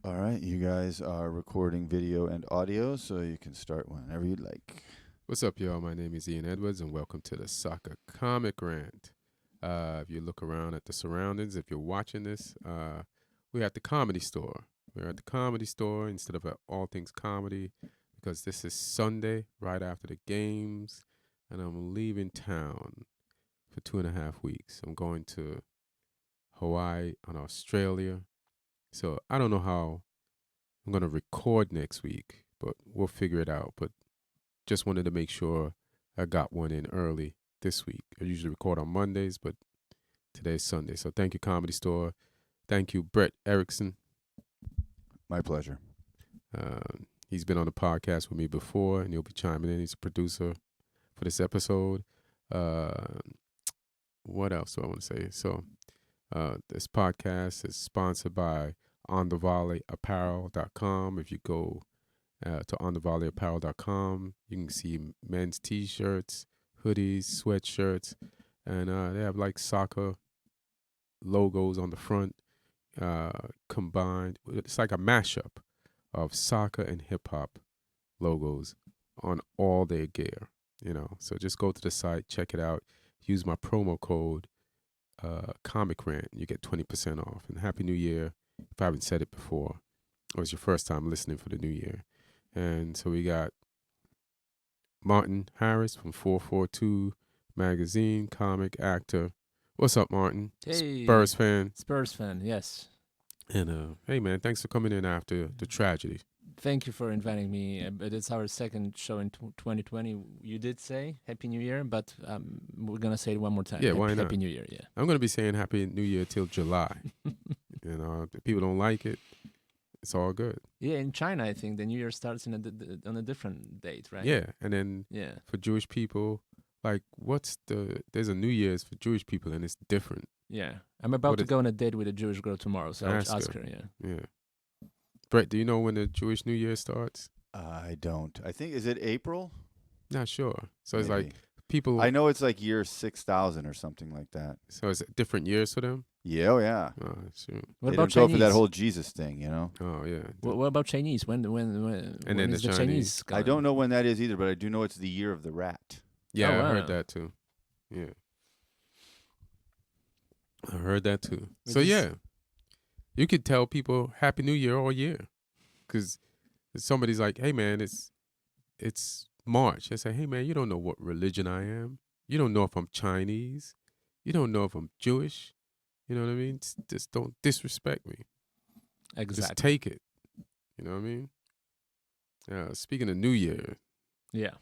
All right, you guys are recording video and audio, so you can start whenever you'd like. What's up, y'all? My name is Ian Edwards, and welcome to the Soccer Comic Rant. If you look around at the surroundings, if you're watching this, we're at the Comedy Store. We're at the Comedy Store instead of at All Things Comedy because this is Sunday, right after the games, and I'm leaving town for 2.5 weeks. I'm going to Hawaii and Australia. So I don't know how I'm going to record next week, but we'll figure it out. But just wanted to make sure I got one in early this week. I usually record on Mondays, but today's Sunday. So thank you, Comedy Store. Thank you, Brett Erickson. My pleasure. He's been on the podcast with me before, and he'll be chiming in. He's a producer for this episode. What else do I want to say? So this podcast is sponsored by onthevolleyapparel.com. If you go to onthevolleyapparel.com, you can see men's t-shirts, hoodies, sweatshirts, and they have like soccer logos on the front combined. It's like a mashup of soccer and hip-hop logos on all their gear, So just go to the site, check it out, use my promo code Comic Rant, you get 20% off. And Happy New Year if I haven't said it before, or it's your first time listening for the new year. And so we got Martin Harris from 442 Magazine, comic actor. What's up, Martin? Hey. Spurs fan. Spurs fan, yes. And hey, man, thanks for coming in after the tragedy. Thank you for inviting me. But it's our second show in 2020. You did say Happy New Year, but we're going to say it one more time. Yeah, why not? Happy New Year, yeah. I'm going to be saying Happy New Year till July. If people don't like it, it's all good. Yeah, in China, I think the New Year starts on a different date, right? Yeah, and then for Jewish people, like there's a New Year's for Jewish people, and it's different. Yeah, I'm about to go on a date with a Jewish girl tomorrow, so I'll ask her, Yeah. Brett, do you know when the Jewish New Year starts? I don't. I think, is it April? Not sure. So Maybe. It's like people. I know it's like year 6,000 or something like that. So is it different years for them? Yeah, oh yeah. Oh, shoot. What they about don't Chinese? go for that whole Jesus thing, Oh yeah. What about Chinese? When and then is the Chinese I don't know when that is either, but I do know it's the year of the rat. Yeah, wow. I heard that too. Yeah. I heard that too. So yeah, you could tell people Happy New Year all year, because somebody's like, "Hey man, it's March." They say, "Hey man, you don't know what religion I am. You don't know if I'm Chinese. You don't know if I'm Jewish. You know what I mean? Just don't disrespect me. Exactly. Just take it. You know what I mean?" Speaking of New Year, yeah,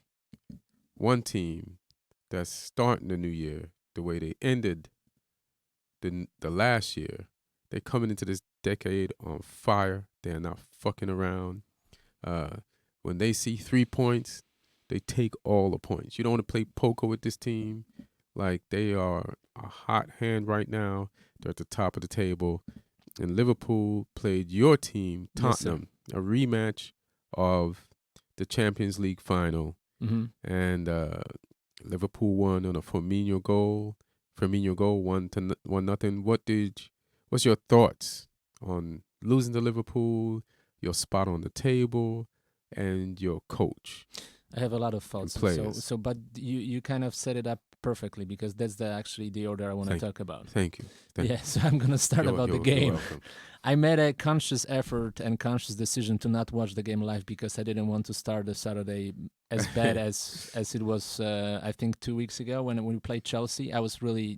one team that's starting the new year the way they ended the last year, they're coming into this decade on fire. They're not fucking around. When they see 3 points, they take all the points. You don't want to play poker with this team. Like, they are a hot hand right now. They're at the top of the table. And Liverpool played your team, Tottenham, a rematch of the Champions League final. Mm-hmm. And Liverpool won on a Firmino goal. 1-0. What's your thoughts on losing to Liverpool, your spot on the table, and your coach? I have a lot of thoughts. But you kind of set it up perfectly, because that's actually the order I want to talk about. Thank you. So I'm going to start about the game. I made a conscious effort and conscious decision to not watch the game live, because I didn't want to start the Saturday as bad as it was, I think, 2 weeks ago when we played Chelsea. I was really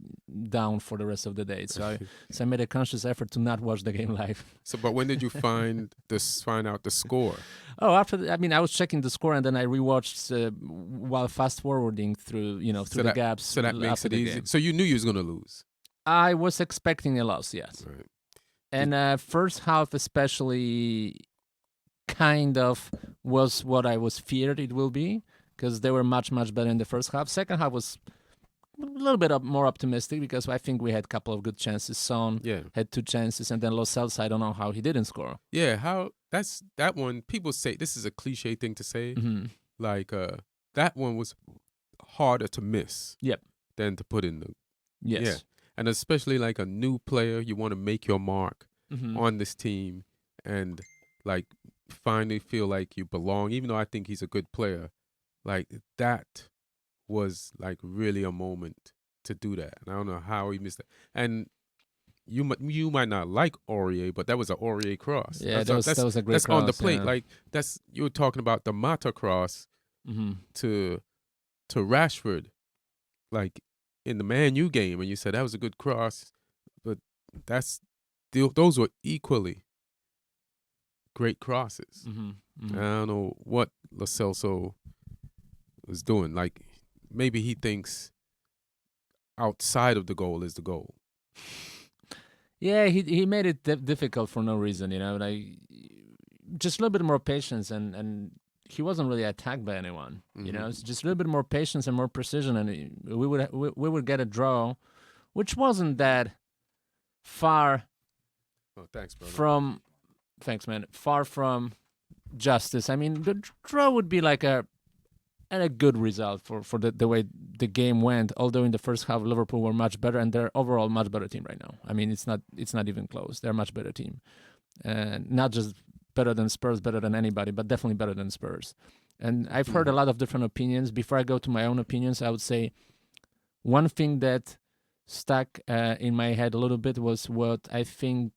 down for the rest of the day. So I made a conscious effort to not watch the game live. But when did you find out the score? Oh, I was checking the score, and then I rewatched while fast forwarding through the gaps. So that makes it easy. Game. So you knew you was going to lose. I was expecting a loss, yes. Right. And first half especially kind of was what I was feared it will be, because they were much, much better in the first half. Second half was a little bit more optimistic, because I think we had a couple of good chances. Son had 2 chances, and then Lo Celso, I don't know how he didn't score. Yeah, that's that one. People say this is a cliche thing to say. Mm-hmm. Like that one was harder to miss. Yep. Than to put in the. Yes. Yeah. And especially like a new player, you want to make your mark on this team. and like finally feel like you belong, even though I think he's a good player. Like that was like really a moment to do that. And I don't know how he missed it. And you might not like Aurier, but that was an Aurier cross. Yeah, that was a great that's cross. On the plate. Yeah. Like you were talking about the Mata cross to Rashford, like in the Man U game, and you said that was a good cross, but those were equally great crosses. I don't know what Lo Celso was doing. Like maybe he thinks outside of the goal is the goal. Yeah, he made it difficult for no reason, like just a little bit more patience, and he wasn't really attacked by anyone. It's just a little bit more patience and more precision, and we would get a draw, which wasn't that far. Oh, thanks, brother. Thanks, man. Far from justice. I mean, the draw would be like a good result for the way the game went. Although in the first half, Liverpool were much better, and they're overall much better team right now. I mean, it's not even close. They're a much better team, and not just better than Spurs, better than anybody, but definitely better than Spurs. And I've heard a lot of different opinions. Before I go to my own opinions, I would say one thing that stuck in my head a little bit was what I think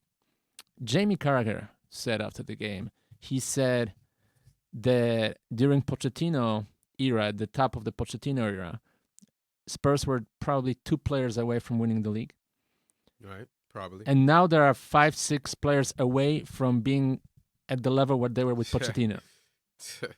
Jamie Carragher said after the game. He said that during Pochettino era, at the top of the Pochettino era, Spurs were probably 2 players away from winning the league. Right, probably. And now there are 5-6 players away from being at the level where they were with Pochettino.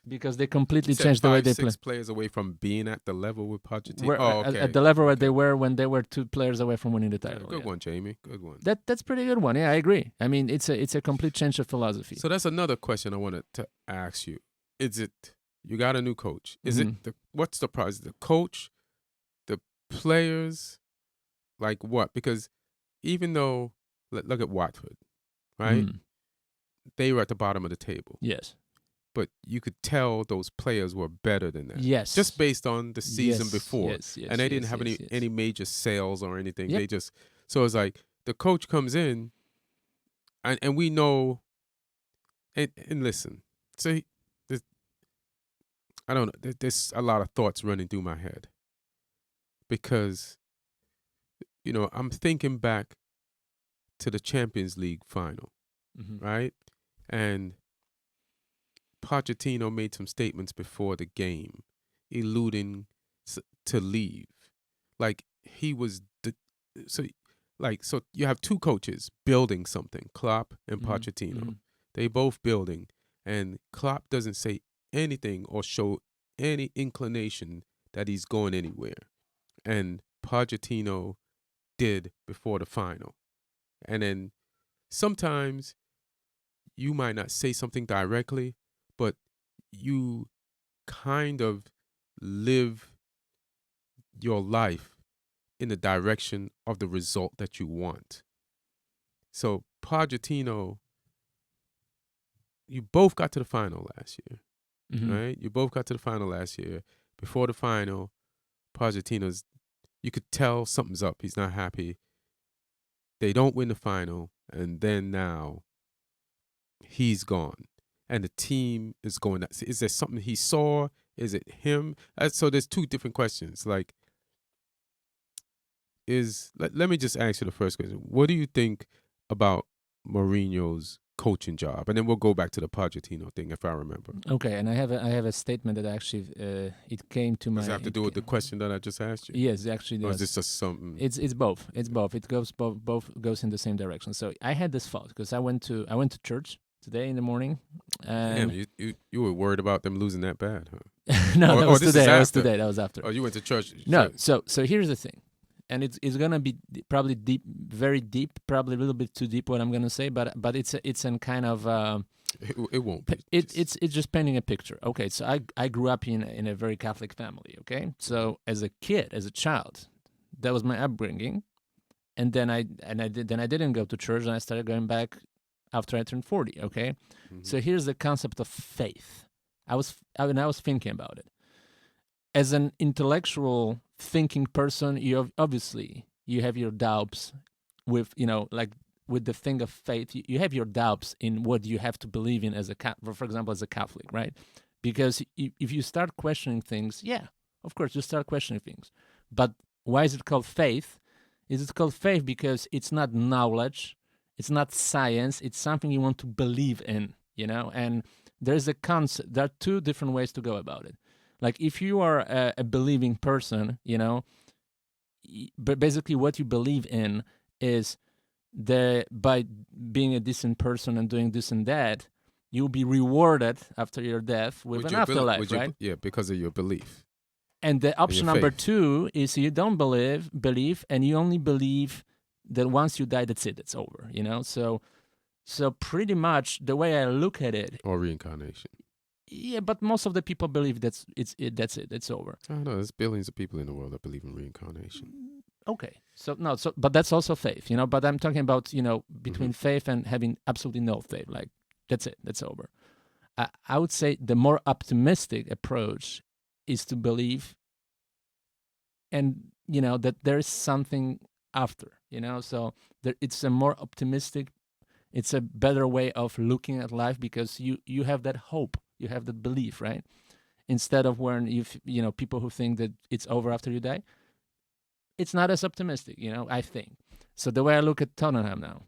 Because they completely changed the way they play. 5-6 players away from being at the level with Pochettino. Okay. At the level where they were when they were 2 players away from winning the title. Good one, Jamie. Good one. That's pretty good one. Yeah, I agree. I mean, it's a complete change of philosophy. So that's another question I wanted to ask you. Is it you got a new coach? Is it what's the prize? The coach, the players, like what? Because even though look at Watford, right? They were at the bottom of the table. Yes. But you could tell those players were better than that. Yes. Just based on the season before. Yes, and they didn't have any major sales or anything. Yep. They just so it's like the coach comes in and we know and listen. So I don't know. There's a lot of thoughts running through my head. Because I'm thinking back to the Champions League final, right? And Pochettino made some statements before the game, alluding to leave. Like he was so you have 2 coaches building something, Klopp and Pochettino. They both building, and Klopp doesn't say anything or show any inclination that he's going anywhere. And Pochettino did before the final. And then sometimes you might not say something directly, but you kind of live your life in the direction of the result that you want. So Pochettino, you both got to the final last year, right? You both got to the final last year. Before the final, Pochettino's, you could tell something's up. He's not happy. They don't win the final, and then now he's gone. And the team is going. Is there something he saw? Is it him? So there's 2 different questions. Like, let me just ask you the first question. What do you think about Mourinho's coaching job? And then we'll go back to the Pochettino thing, if I remember. Okay, and I have a statement that actually it came to my. Does it have to do with the question that I just asked you? Yes, actually. Or is this just something? It's both. It's both. It goes both goes in the same direction. So I had this thought because I went to church today in the morning. Damn, you were worried about them losing that bad, huh? No, that was today. That was today. That was after. Oh, you went to church. No, so here's the thing, and it's gonna be probably deep, very deep, probably a little bit too deep what I'm gonna say, but it's in kind of it won't be. It's just painting a picture. Okay, so I grew up in a very Catholic family. Okay, so as a kid, as a child, that was my upbringing, and then I didn't go to church, and I started going back after I turned 40. Okay, so here's the concept of faith. I was thinking about it. As an intellectual thinking person, you obviously have your doubts with like with the thing of faith, you have your doubts in what you have to believe in as for example, as a Catholic, right? Because if you start questioning things, yeah, of course, you start questioning things. But why is it called faith? Is it called faith because it's not knowledge, it's not science, it's something you want to believe in, And there's a concept. There are two different ways to go about it. Like if you are a believing person, but basically what you believe in is by being a decent person and doing this and that, you'll be rewarded after your death with an afterlife, right? Yeah, because of your belief. And the option number 2 is you don't believe, and you only believe that once you die, that's it, it's over, So pretty much the way I look at it, or reincarnation. Yeah, but most of the people believe that's it, it's over. I know there's billions of people in the world that believe in reincarnation. Okay, but that's also faith, But I'm talking about between faith and having absolutely no faith, like that's it, that's over. I would say the more optimistic approach is to believe, and that there is something after, So it's a more optimistic, it's a better way of looking at life because you have that hope, you have that belief, right? Instead of when people who think that it's over after you die. It's not as optimistic, I think. So the way I look at Tottenham now,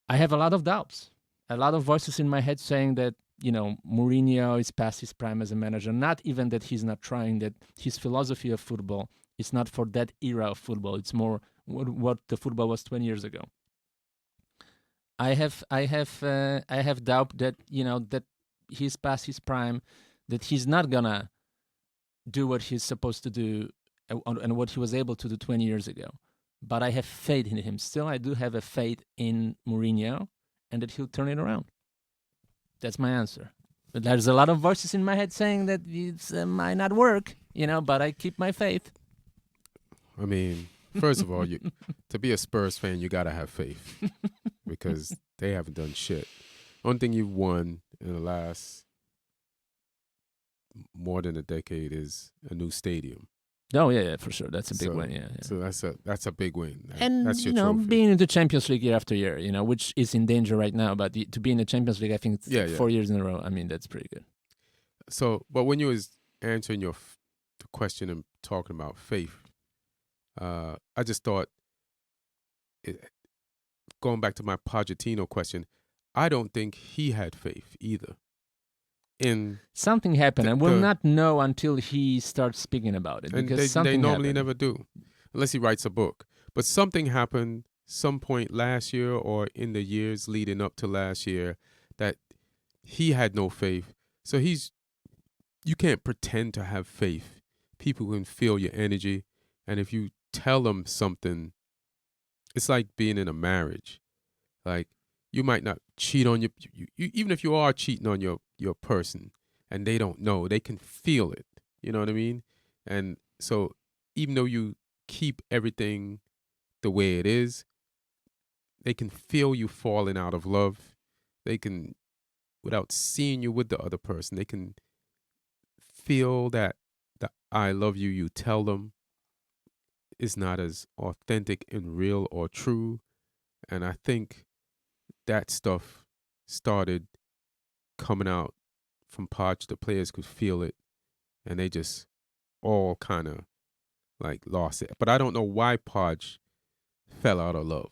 I have a lot of doubts, a lot of voices in my head saying that, Mourinho is past his prime as a manager. Not even that he's not trying, that his philosophy of football is not for that era of football. It's more what the football was 20 years ago. I have doubt that, that he's past his prime, that he's not gonna do what he's supposed to do and what he was able to do 20 years ago. But I have faith in him. Still, I do have a faith in Mourinho and that he'll turn it around. That's my answer. But there's a lot of voices in my head saying that it might not work, but I keep my faith. I mean, first of all, to be a Spurs fan, you got to have faith because they haven't done shit. Only thing you've won in the last more than a decade is a new stadium. Oh yeah, for sure. That's a big win. Yeah. So that's a big win. And that's your trophy. Being in the Champions League year after year, which is in danger right now. But to be in the Champions League, I think 4 years in a row. I mean, that's pretty good. So, but when you was answering the question and talking about faith, I just thought, going back to my Pochettino question, I don't think he had faith either. Something happened, and we'll not know until he starts speaking about it. And because they normally happened. never do, unless he writes a book. But something happened some point last year or in the years leading up to last year that he had no faith. So you can't pretend to have faith. People can feel your energy, and if you tell them something, it's like being in a marriage. Like, you might not cheat on you even if you are cheating on your person and they don't know, they can feel it. You know what I mean? And so even though you keep everything the way it is, they can feel you falling out of love. They can, without seeing you with the other person, they can feel that the I love you you tell them is not as authentic and real or true. And I think that stuff started coming out from Poch. The players could feel it, and they just all kind of like lost it. But I don't know why Poch fell out of love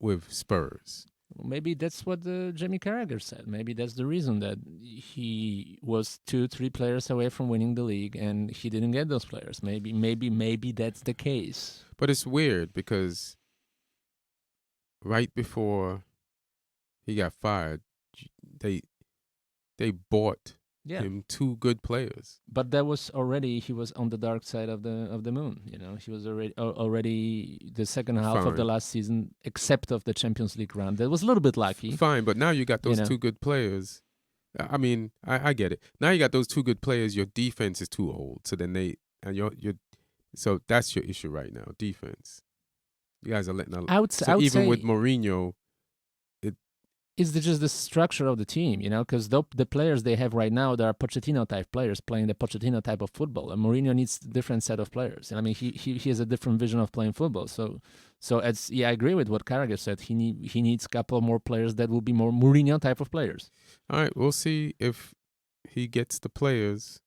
with Spurs. Maybe that's what Jamie Carragher said. Maybe that's the reason that he was 2-3 players away from winning the league, and he didn't get those players. Maybe that's the case. But it's weird because right before he got fired, they bought him 2 good players. But that was already, he was on the dark side of the moon. He was already the second half of the last season, except of the Champions League run. That was a little bit lucky. Fine, but now you got those 2 good players. I mean, I get it. Now you got those 2 good players. Your defense is too old, so then so that's your issue right now, defense. You guys are letting. I would say with Mourinho, it's just the structure of the team, because the players they have right now, they are Pochettino type players playing the Pochettino type of football, and Mourinho needs a different set of players. I mean, he has a different vision of playing football. So I agree with what Carragher said. He needs a couple more players that will be more Mourinho type of players. All right, we'll see if he gets the players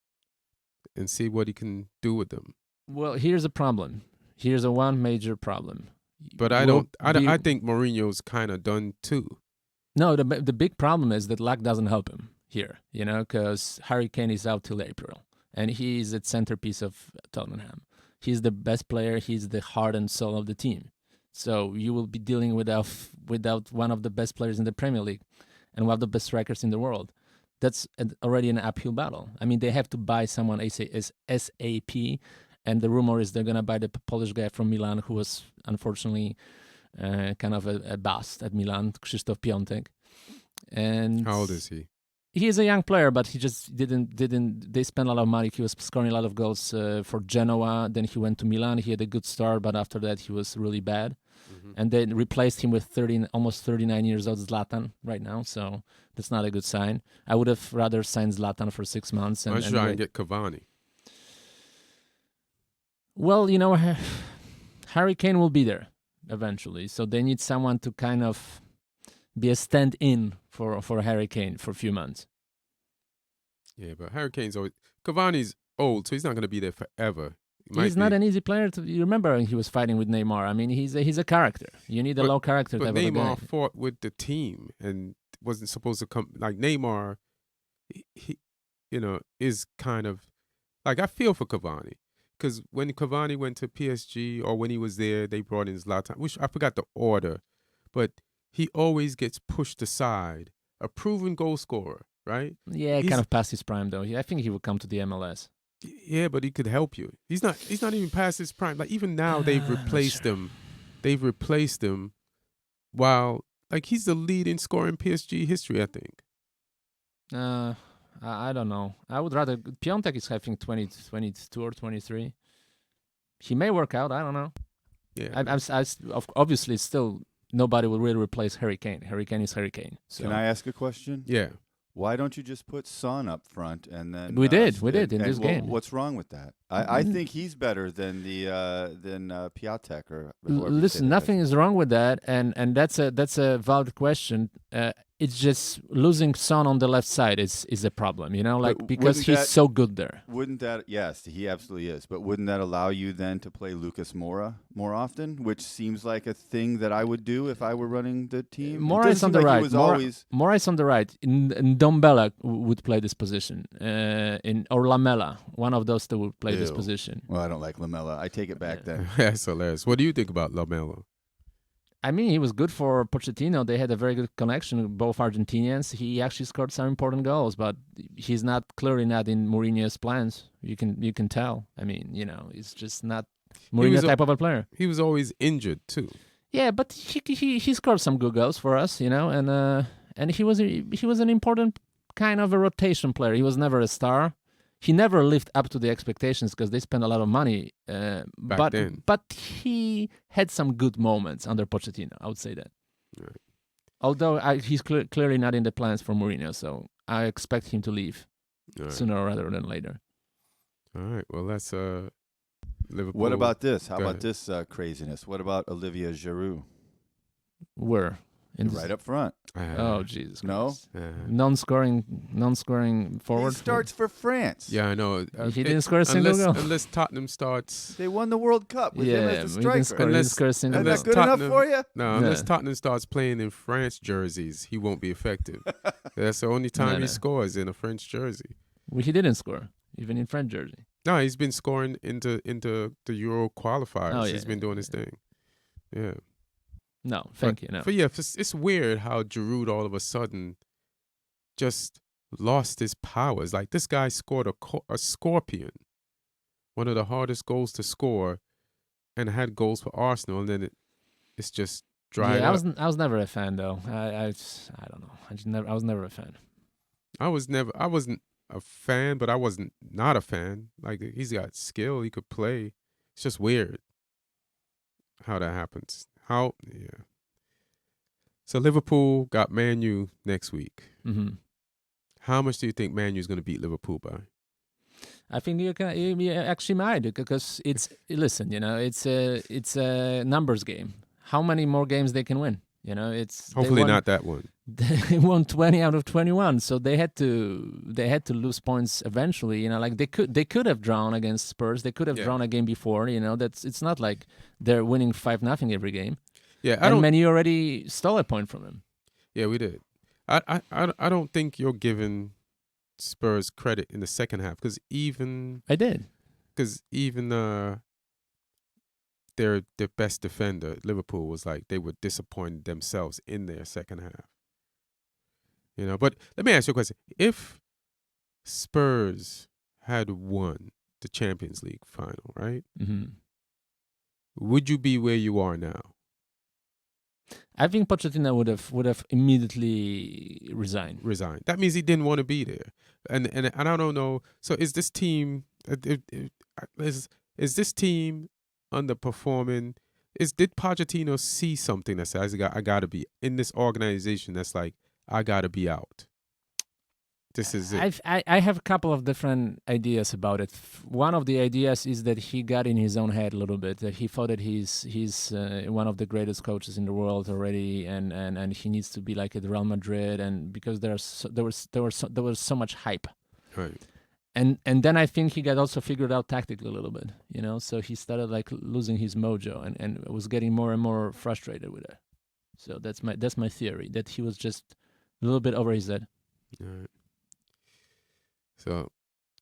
and see what he can do with them. Well, here's a problem. Here's one major problem. But I think Mourinho's kind of done too. No, the big problem is that luck doesn't help him here, because Harry Kane is out till April, and he is the centerpiece of Tottenham. He's the best player. He's the heart and soul of the team. So you will be dealing without one of the best players in the Premier League and one of the best strikers in the world. That's already an uphill battle. I mean, they have to buy someone SAP, and the rumor is they're going to buy the Polish guy from Milan who was unfortunately kind of a bust at Milan, Krzysztof Piątek. And how old is he? He is a young player, but he just didn't. They spent a lot of money. He was scoring a lot of goals for Genoa. Then he went to Milan. He had a good start, but after that he was really bad. Mm-hmm. And they replaced him with almost 39 years old Zlatan right now. So that's not a good sign. I would have rather signed Zlatan for 6 months. Let's try and get Cavani. Well, Harry Kane will be there eventually. So they need someone to kind of be a stand-in for Harry Kane for a few months. Yeah, but Harry Kane's always... Cavani's old, so he's not going to be there forever. He's not an easy player to... You remember he was fighting with Neymar. I mean, he's a character. You need a low character type of a guy. But Neymar fought with the team and wasn't supposed to come... Like, Neymar, he is kind of... Like, I feel for Cavani. Because when Cavani went to PSG or when he was there, they brought in Zlatan. Which I forgot the order. But he always gets pushed aside. A proven goal scorer, right? Yeah, kind of past his prime, though. I think he would come to the MLS. Yeah, but he could help you. He's not even past his prime. Like, even now, they've replaced him. They've replaced him while, like, he's the lead in scoring PSG history, I think. I don't know. I would rather... Piontek is, I think, 22 or 23. He may work out. I don't know. Yeah. Obviously, still, nobody will really replace Harry Kane. Harry Kane is Harry Kane. So. Can I ask a question? Yeah. Why don't you just put Son up front and then... We did in this game. What's wrong with that? I think he's better than Piatek or... Listen, nothing is wrong with that, and that's a valid question. It's just losing Son on the left side is a problem, because he's so good there. Wouldn't that... Yes, he absolutely is. But wouldn't that allow you then to play Lucas Moura more often, which seems like a thing that I would do if I were running the team? Moura is on the right. Moura is on the right. In Dombella would play this position. Or Lamela. One of those two would play this position. Well, I don't like Lamela. I take it back then. That's hilarious. What do you think about Lamela? I mean, he was good for Pochettino. They had a very good connection, both Argentinians. He actually scored some important goals, but he's clearly not in Mourinho's plans. You can tell. I mean, he's just not Mourinho type of a player. He was always injured too. Yeah, but he scored some good goals for us, and he was an important kind of a rotation player. He was never a star. He never lived up to the expectations because they spent a lot of money. But he had some good moments under Pochettino. I would say that. Right. Although he's clearly not in the plans for Mourinho, so I expect him to leave sooner rather than later. All right. Well, that's Liverpool. What about this? How about this craziness? What about Olivier Giroud? Where? Right up front. Oh, Jesus Christ. No? Non-scoring forward? He starts for France. Yeah, I know. He didn't score a single goal. Unless Tottenham starts... They won the World Cup with him as the striker. He didn't score a single goal. Is that good enough for you? No, unless Tottenham starts playing in France jerseys, he won't be effective. That's the only time he scores, in a French jersey. Well, he didn't score, even in French jersey. No, he's been scoring into the Euro qualifiers. He's been doing his thing. Yeah. No, thank you. No. But yeah, it's weird how Giroud all of a sudden just lost his powers. Like, this guy scored a scorpion, one of the hardest goals to score, and had goals for Arsenal, and then it's just dried up. I was never a fan though. I don't know. I was never a fan. I wasn't a fan, but I wasn't not a fan. Like, he's got skill, he could play. It's just weird how that happens. Yeah. So Liverpool got Man U next week. Mm-hmm. How much do you think Man U is going to beat Liverpool by? I think you actually might, because it's a numbers game. How many more games they can win? Hopefully not that one. They won 20 out of 21, so they had to lose points eventually. Like they could have drawn against Spurs. They could have drawn a game before. It's not like they're winning 5-0 every game. Yeah, and Man U already stole a point from them. Yeah, we did. I don't think you're giving Spurs credit in the second half, because even their best defender, Liverpool, was like they were disappointed themselves in their second half. But let me ask you a question. If Spurs had won the Champions League final, right? Mm-hmm. Would you be where you are now? I think Pochettino would have immediately resigned. That means he didn't want to be there. And I don't know. So is this team underperforming? Did Pochettino see something that says I got to be in this organization that's like, I got to be out? This is it. I have a couple of different ideas about it. One of the ideas is that he got in his own head a little bit. That he thought that he's one of the greatest coaches in the world already, and he needs to be like at Real Madrid, and because there was so much hype. Right. And then I think he got also figured out tactically a little bit, So he started like losing his mojo and was getting more and more frustrated with it. So that's my theory, that he was just a little bit over his head. All right. So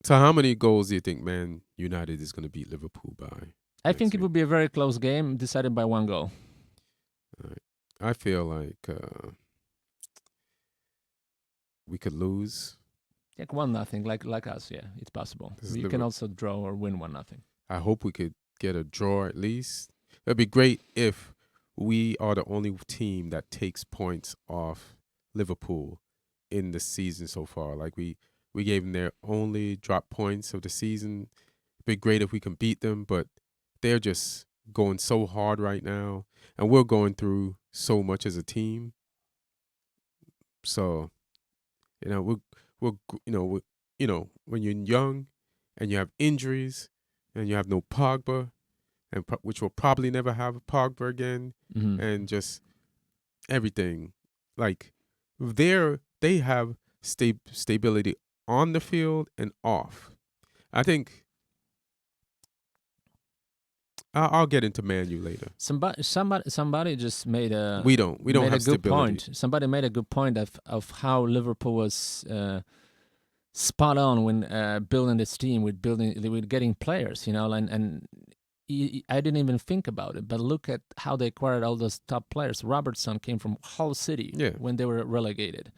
how many goals do you think Man United is going to beat Liverpool by? I think it would be a very close game, decided by 1 goal. All right. I feel like we could lose. Like 1-0, like us. Yeah, it's possible. We can also draw or win 1-0. I hope we could get a draw at least. It'd be great if we are the only team that takes points off Liverpool in the season so far. Like we gave them their only drop points of the season. It'd be great if we can beat them, but they're just going so hard right now, and we're going through so much as a team. So, we're when you're young and you have injuries and you have no Pogba, and which will probably never have Pogba again, mm-hmm. and just everything, like they have stability on the field and off. I think I'll get into Man U later. Somebody just made a we don't have a good stability. point. Somebody made a good point of how Liverpool was spot on when building this team with getting players, and I didn't even think about it, but look at how they acquired all those top players. Robertson came from Hull City when they were relegated.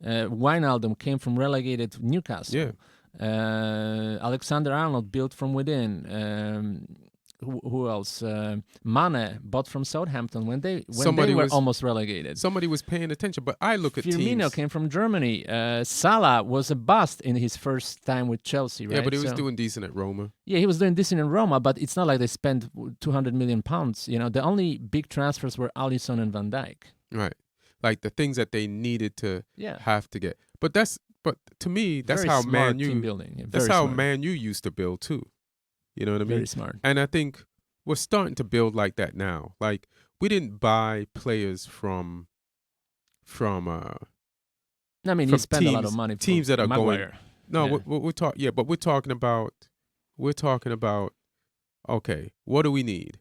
Wijnaldum came from relegated Newcastle. Yeah. Alexander-Arnold built from within. Who else? Mane bought from Southampton when they were almost relegated. Somebody was paying attention, but I look at Firmino teams. came from Germany. Salah was a bust in his first time with Chelsea, right? Yeah, but he was doing decent at Roma. Yeah, he was doing decent in Roma, but it's not like they spent 200 million pounds. The only big transfers were Alisson and Van Dijk. Right, like the things that they needed to have to get. But to me, that's very how smart Man U. Team building. Yeah, that's how smart. Man U used to build too. You know what I mean? Very smart. And I think we're starting to build like that now. Like, we didn't buy players from I mean, you spend a lot of money. Teams that are Maguire. going. No, we're talking. Yeah, but we're talking about. Okay, what do we need?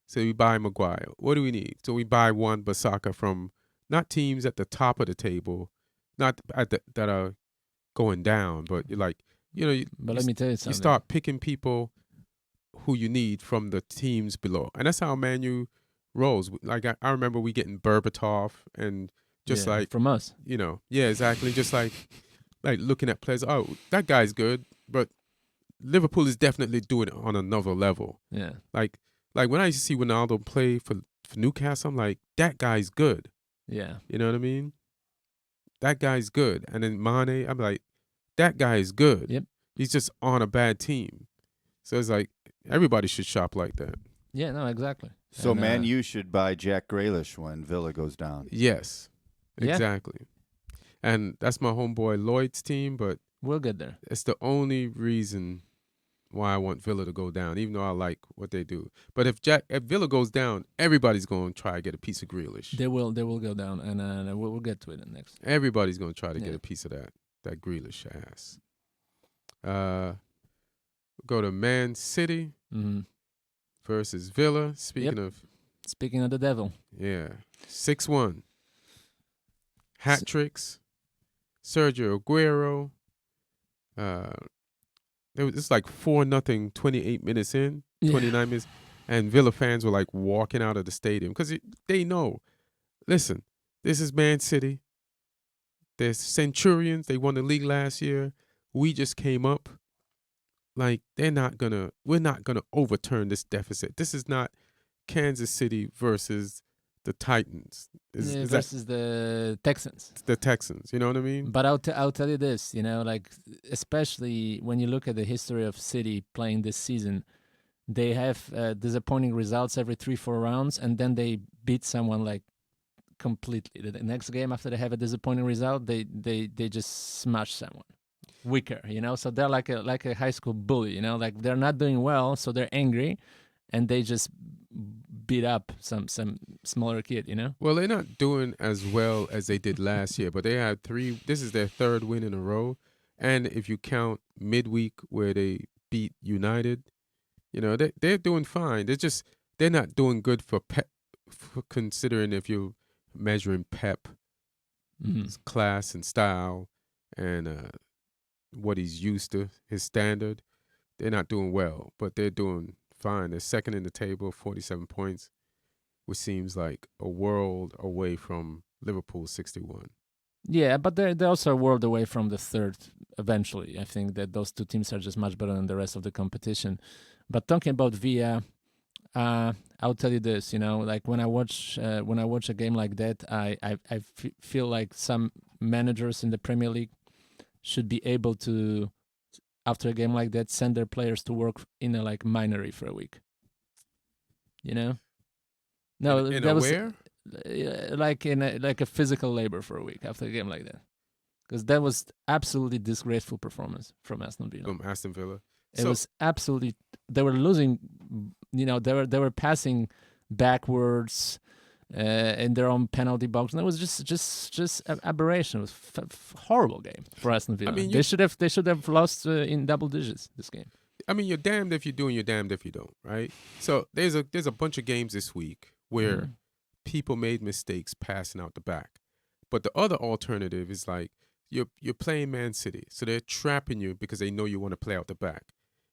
So we buy Maguire. What do we need? So we buy Wan-Bissaka from not teams at the top of the table, not that are going down, but like But let me tell you something. You start picking people who you need from the teams below, and that's how Man U rolls. Like I remember we getting Berbatov and just like from us, yeah, exactly. Just like looking at players. Oh, that guy's good, but Liverpool is definitely doing it on another level. Yeah, like when I used to see Ronaldo play for Newcastle, I'm like, that guy's good. Yeah, you know what I mean? That guy's good. And then Mane, I'm like, that guy is good. Yep, he's just on a bad team. So it's like everybody should shop like that. Yeah, no, exactly. So And, Man U should buy Jack Grealish when Villa goes down. Yes, Yeah. exactly. And that's my homeboy Lloyd's team, but we'll get there. it's the only reason why I want Villa to go down, even though I like what they do. But if Villa goes down, everybody's going to try to get a piece of Grealish. They will go down, and we'll get to it next. Everybody's going to try to get a piece of that Grealish ass. Go to Man City versus Villa. Speaking of the devil. Yeah. 6-1. Hat tricks. Sergio Aguero. It's like 4-0, 28 minutes in, 29 minutes. And Villa fans were like walking out of the stadium because they know, listen, this is Man City. They're Centurions. They won the league last year. We just came up. Like, we're not gonna overturn this deficit. This is not Kansas City versus the Titans. Versus the Texans. The Texans, you know what I mean? But I'll tell you this, like, especially when you look at the history of City playing this season, they have disappointing results every 3-4 rounds, and then they beat someone like completely. The next game after they have a disappointing result, they just smash someone weaker, so they're like a high school bully, like they're not doing well, so they're angry and they just beat up some smaller kid. Well, they're not doing as well as they did last year, but they had this is their third win in a row, and if you count midweek where they beat United, they're doing fine. They're not doing good for considering if you're measuring Pep class and style and what he's used to, his standard. They're not doing well, but they're doing fine. They're second in the table, 47 points, which seems like a world away from Liverpool, 61. Yeah, but they're also a world away from the third eventually. I think that those two teams are just much better than the rest of the competition. But talking about Villa, I'll tell you this, like when I watch a game like that, I feel like some managers in the Premier League should be able to, after a game like that, send their players to work in a like minery for a week. No, that was where? Like in a physical labor for a week after a game like that, because that was absolutely disgraceful performance from Aston Villa. It was absolutely. They were losing. They were passing backwards in their own penalty box, and it was just an aberration. It was horrible game for Aston Villa. I mean, they should have lost in double digits this game. I mean, you're damned if you do and you're damned if you don't, right? So there's a bunch of games this week where people made mistakes passing out the back, but the other alternative is like you're playing Man City, so they're trapping you because they know you want to play out the back.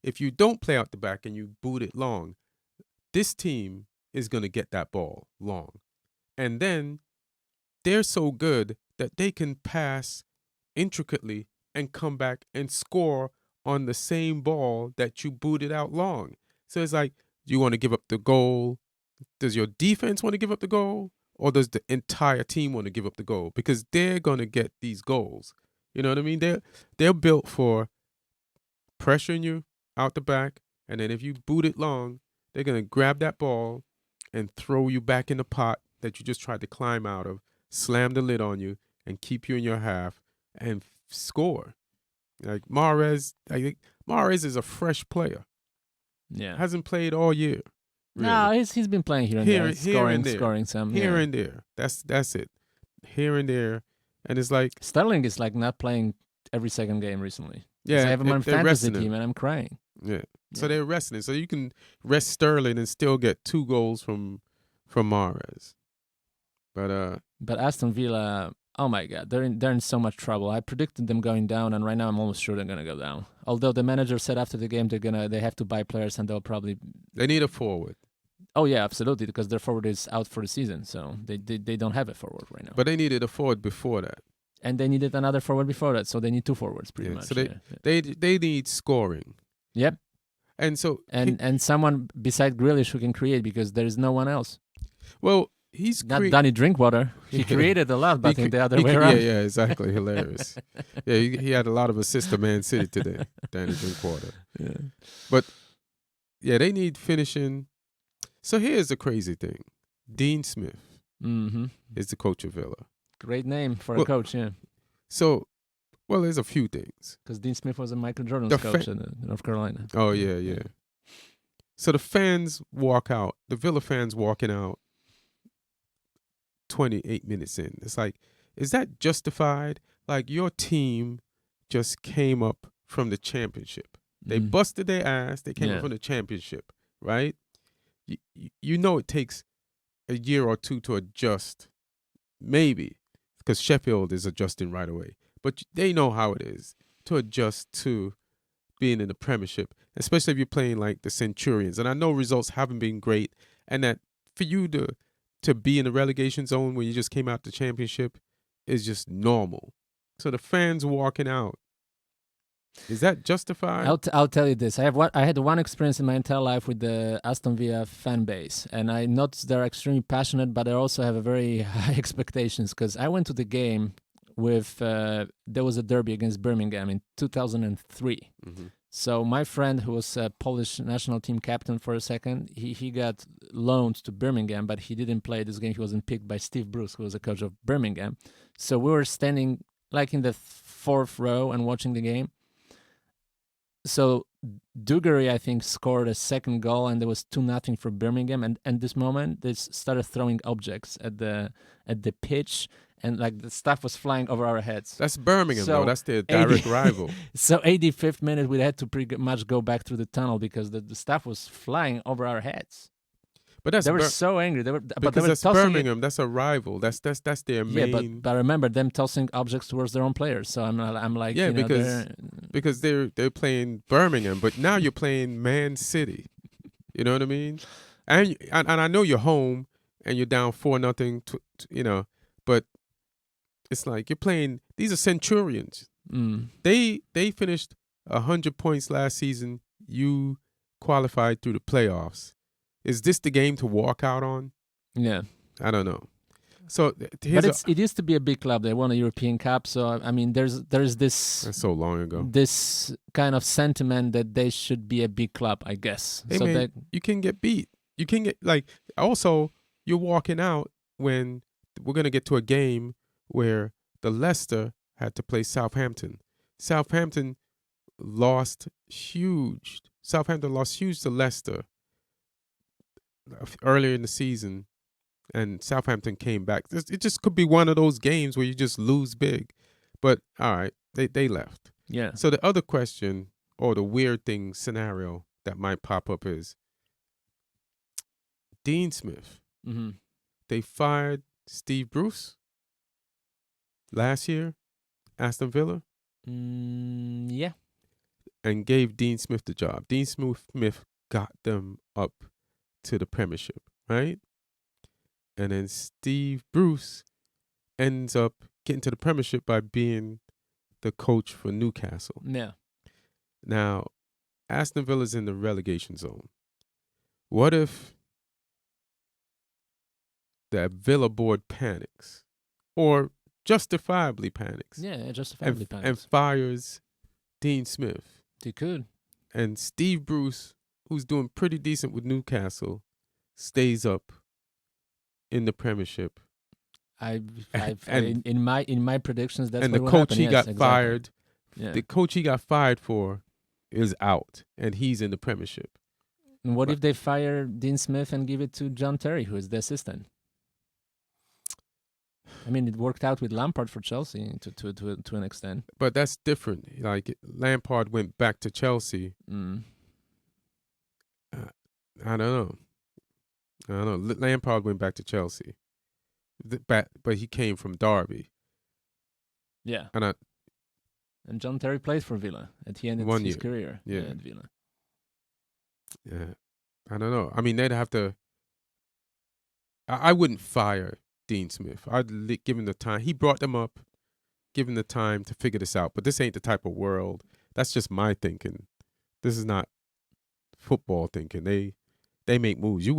If you don't play out the back and you boot it long, this team is going to get that ball long. And then they're so good that they can pass intricately and come back and score on the same ball that you booted out long. So it's like, do you want to give up the goal? Does your defense want to give up the goal? Or does the entire team want to give up the goal? Because they're going to get these goals. You know what I mean? They're built for pressuring you out the back. And then if you boot it long, they're going to grab that ball and throw you back in the pot that you just tried to climb out of, slam the lid on you, and keep you in your half and score. Like Mahrez, I think Mahrez is a fresh player. Yeah, hasn't played all year. Really. No, he's been playing here and there, scoring some here and there. That's it, here and there, and it's like Sterling is like not playing every second game recently. Yeah, I have him on fantasy team and I'm crying. Yeah, so they're resting him. So you can rest Sterling and still get 2 goals from Mahrez. But Aston Villa, oh my God, they're in so much trouble. I predicted them going down, and right now I'm almost sure they're gonna go down. Although the manager said after the game they have to buy players and they need a forward. Oh yeah, absolutely, because their forward is out for the season, so they don't have a forward right now. But they needed a forward before that, and they needed another forward before that, so they need 2 forwards pretty much. So they need scoring. Yep. And so and someone beside Grealish who can create, because there is no one else. Well, he's not Danny Drinkwater. He created a lot, but I think the other way around. Yeah, exactly. Hilarious. Yeah, he had a lot of assists to Man City today, Danny Drinkwater. Yeah. But yeah, they need finishing. So here's the crazy thing. Dean Smith is the coach of Villa. Great name for a coach, yeah. So, well, there's a few things. Because Dean Smith was a Michael Jordan's coach in North Carolina. Oh, yeah. So the fans walk out. The Villa fans walking out 28 minutes in. It's like, is that justified? Like, your team just came up from the championship. They busted their ass. They came up from the championship, right? You know it takes a year or two to adjust. Maybe. Because Sheffield is adjusting right away. But they know how it is to adjust to being in the Premiership, especially if you're playing like the Centurions. And I know results haven't been great, and that for you to be in the relegation zone when you just came out the Championship is just normal. So the fans walking out, is that justified? I'll tell you this. I had one experience in my entire life with the Aston Villa fan base, and I noticed they're extremely passionate, but they also have a very high expectations. Because I went to the game with there was a derby against Birmingham in 2003. So my friend, who was a Polish national team captain for a second, he got loaned to Birmingham, but he didn't play this game. He wasn't picked by Steve Bruce, who was the coach of Birmingham. So we were standing like in the fourth row and watching the game. So Dugarry, I think, scored a second goal, and there was 2-0 for Birmingham. And this moment, they started throwing objects at the pitch, and like the stuff was flying over our heads. That's Birmingham, though. That's their direct rival. So 85th minute, we had to pretty much go back through the tunnel because the stuff was flying over our heads. But they were so angry. They were that's Birmingham. That's a rival. That's their main. Yeah, but I remember them tossing objects towards their own players. So I'm like, yeah, because they're playing Birmingham, but now you're playing Man City. You know what I mean? And I know you're home and you're down 4-0. But it's like you're playing. These are Centurions. They finished 100 points last season. You qualified through the playoffs. Is this the game to walk out on? Yeah. I don't know. So it used to be a big club. They won a European Cup. So, I mean, there's this... That's so long ago. This kind of sentiment that they should be a big club, I guess. Hey, so man, that you can get beat. You can get, also, you're walking out when we're going to get to a game where the Leicester had to play Southampton. Southampton lost huge to Leicester earlier in the season, and Southampton came back. It just could be one of those games where you just lose big. But all right, they left. Yeah. So the other question, or the weird thing scenario that might pop up, is Dean Smith. They fired Steve Bruce last year, Aston Villa. Yeah. And gave Dean Smith the job. Dean Smith got them up to the Premiership, right? And then Steve Bruce ends up getting to the Premiership by being the coach for Newcastle. Yeah. Now, Aston Villa's in the relegation zone. What if the Villa board panics, or justifiably panics? Yeah, justifiably panics. And fires Dean Smith. They could. And Steve Bruce, who's doing pretty decent with Newcastle, stays up in the Premiership. In my predictions, that's and what the coach happen. he Yes, got exactly. fired. Yeah. The coach he got fired for is out, and he's in the Premiership. And what if they fire Dean Smith and give it to John Terry, who is the assistant? I mean, it worked out with Lampard for Chelsea to an extent. But that's different. Like, Lampard went back to Chelsea. I don't know. Lampard went back to Chelsea. But he came from Derby. Yeah. And John Terry played for Villa. And he ended his career at Villa. Yeah. I don't know. I mean, they'd have to... I wouldn't fire Dean Smith. I'd give him the time. He brought them up. Give him the time to figure this out. But this ain't the type of world. That's just my thinking. This is not football thinking. They make moves. You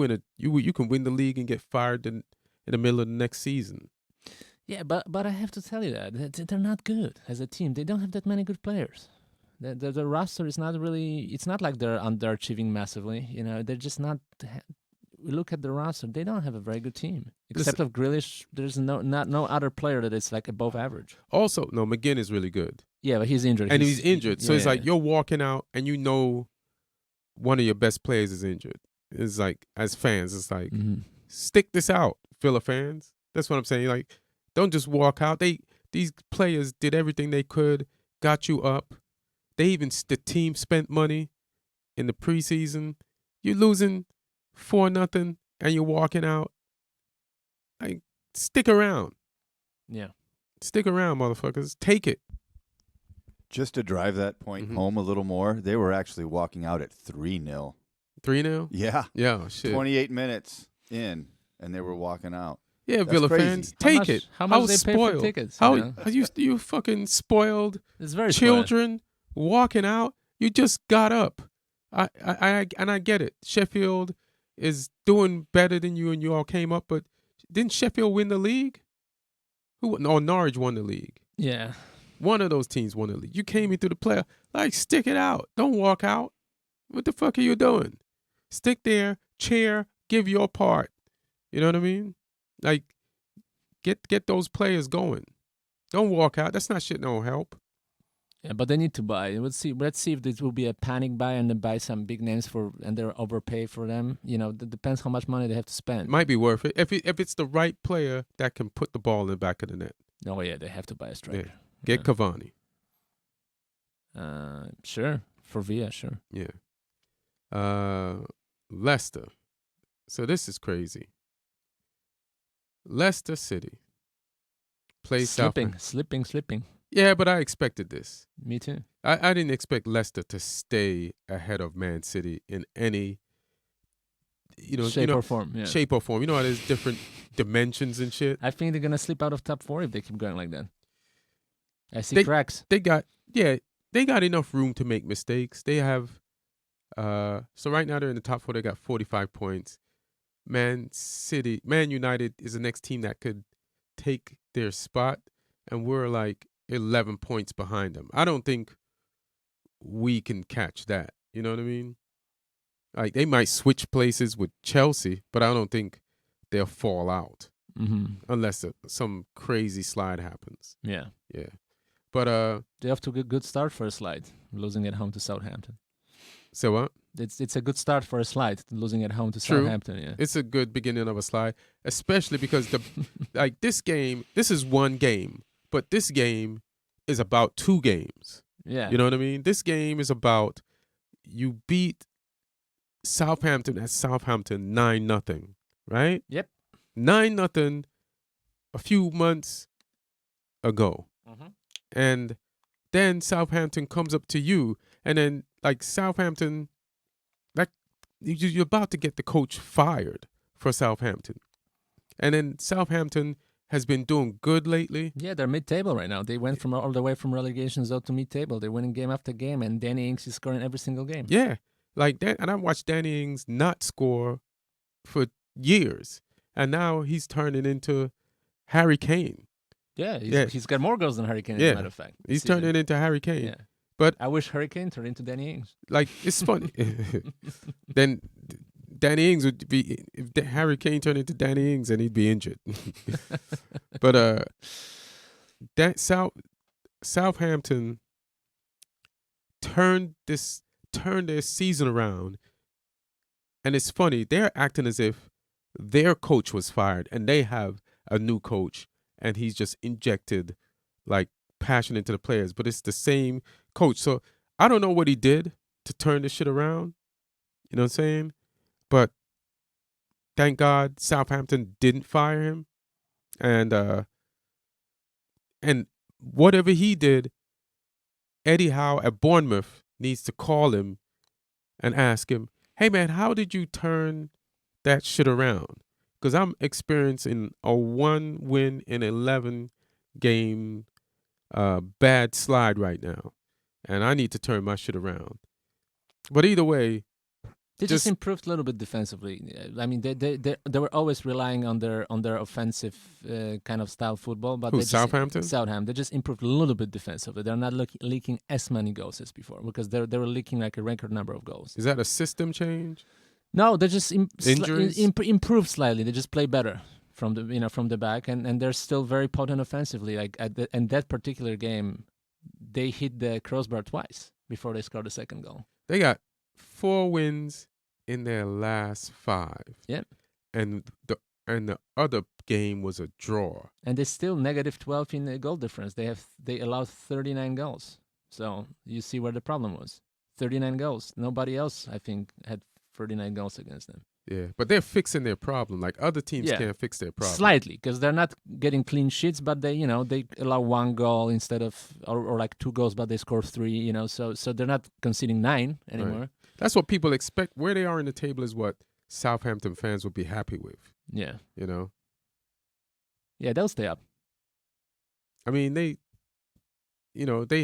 can win the league and get fired in the middle of the next season. Yeah, but I have to tell you that they're not good as a team. They don't have that many good players. The roster is not really. It's not like they're underachieving massively. You know, they're just not. we look at the roster, they don't have a very good team. Except of Grealish, there's no other player that is like above average. Also, no, McGinn is really good. Yeah, but he's injured. And he's injured. So it's like you're walking out and you know one of your best players is injured. It's like, as fans, it's like, stick this out, Villa fans. That's what I'm saying. Like, don't just walk out. These players did everything they could, got you up. The team spent money in the preseason. You're losing 4-0 and you're walking out. Like, stick around. Yeah. Stick around, motherfuckers. Take it. Just to drive that point home a little more, they were actually walking out at 3-0. 3-0? Yeah. Yeah, shit. 28 minutes in, and they were walking out. Yeah, That's Villa crazy. fans, take it. How much they pay for tickets? How you fucking spoiled it's very children walking out? You just got up. I get it. Sheffield is doing better than you, and you all came up, but didn't Sheffield win the league? Norwich won the league. Yeah. One of those teams won the league. You came into the playoff. Like, stick it out. Don't walk out. What the fuck are you doing? Stick there, cheer, give your part. You know what I mean? Like, get those players going. Don't walk out. That's not shit no help. Yeah, but they need to buy. Let's see if this will be a panic buy and then buy some big names and they're overpay for them. You know, it depends how much money they have to spend. It might be worth it if it's the right player that can put the ball in the back of the net. Oh yeah, they have to buy a striker. Yeah. Get Cavani. Sure. For Villa, sure. Yeah. Leicester. So this is crazy. Leicester City. Slipping. Yeah, but I expected this. Me too. I didn't expect Leicester to stay ahead of Man City in any shape or form. Yeah. Shape or form. You know how there's different dimensions and shit. I think they're gonna slip out of top 4 if they keep going like that. I see cracks. They got enough room to make mistakes. They have so right now they're in the top 4. They got 45 points. Man United is the next team that could take their spot, and we're like 11 points behind them. I don't think we can catch that. You know what I mean? Like, they might switch places with Chelsea, but I don't think they'll fall out unless some crazy slide happens. Yeah. But they have to get a good start for a slide, losing at home to Southampton. So what? It's a good start for a slide, losing at home to Southampton. Yeah, it's a good beginning of a slide, especially because this is one game, but this game is about 2 games. Yeah, you know what I mean. This game is about you beat Southampton at Southampton 9-0, right? Yep, 9-0 a few months ago, and then Southampton comes up to you, and then like Southampton. You're about to get the coach fired for Southampton. And then Southampton has been doing good lately. Yeah, they're mid-table right now. They went all the way from relegation zone to mid-table. They're winning game after game, and Danny Ings is scoring every single game. Yeah, like that. And I watched Danny Ings not score for years, and now he's turning into Harry Kane. Yeah, he's got more goals than Harry Kane, as a matter of fact. He's turning into Harry Kane. Yeah. But I wish Harry Kane turned into Danny Ings. Like, it's funny. Then Danny Ings would be, if Harry Kane turned into Danny Ings, then he'd be injured. But that Southampton turned their season around, and it's funny. They're acting as if their coach was fired, and they have a new coach, and he's just injected like passion into the players, but it's the same coach. So I don't know what he did to turn this shit around. You know what I'm saying? But thank God Southampton didn't fire him. And whatever he did, Eddie Howe at Bournemouth needs to call him and ask him, hey man, how did you turn that shit around? Because I'm experiencing a 1 win in 11 game bad slide right now, and I need to turn my shit around. But either way, they just improved a little bit defensively. I mean, they were always relying on their offensive kind of style football. But Southampton? Southampton. They just improved a little bit defensively. They're not leaking as many goals as before because they were leaking like a record number of goals. Is that a system change? No, they just Injuries? improve slightly. They just play better from the back, and they're still very potent offensively. Like in that particular game, they hit the crossbar twice before they scored the second goal. They got 4 wins in their last 5. Yeah. And the other game was a draw. And they're still -12 in the goal difference. They allowed 39 goals. So you see where the problem was. 39 goals. Nobody else, I think, had 39 goals against them. Yeah, but they're fixing their problem. Like other teams can't fix their problem. Slightly, because they're not getting clean sheets, but they allow 1 goal instead of or like 2 goals, but they score 3. So they're not conceding 9 anymore. Right. That's what people expect. Where they are in the table is what Southampton fans would be happy with. Yeah. Yeah, they'll stay up. I mean, they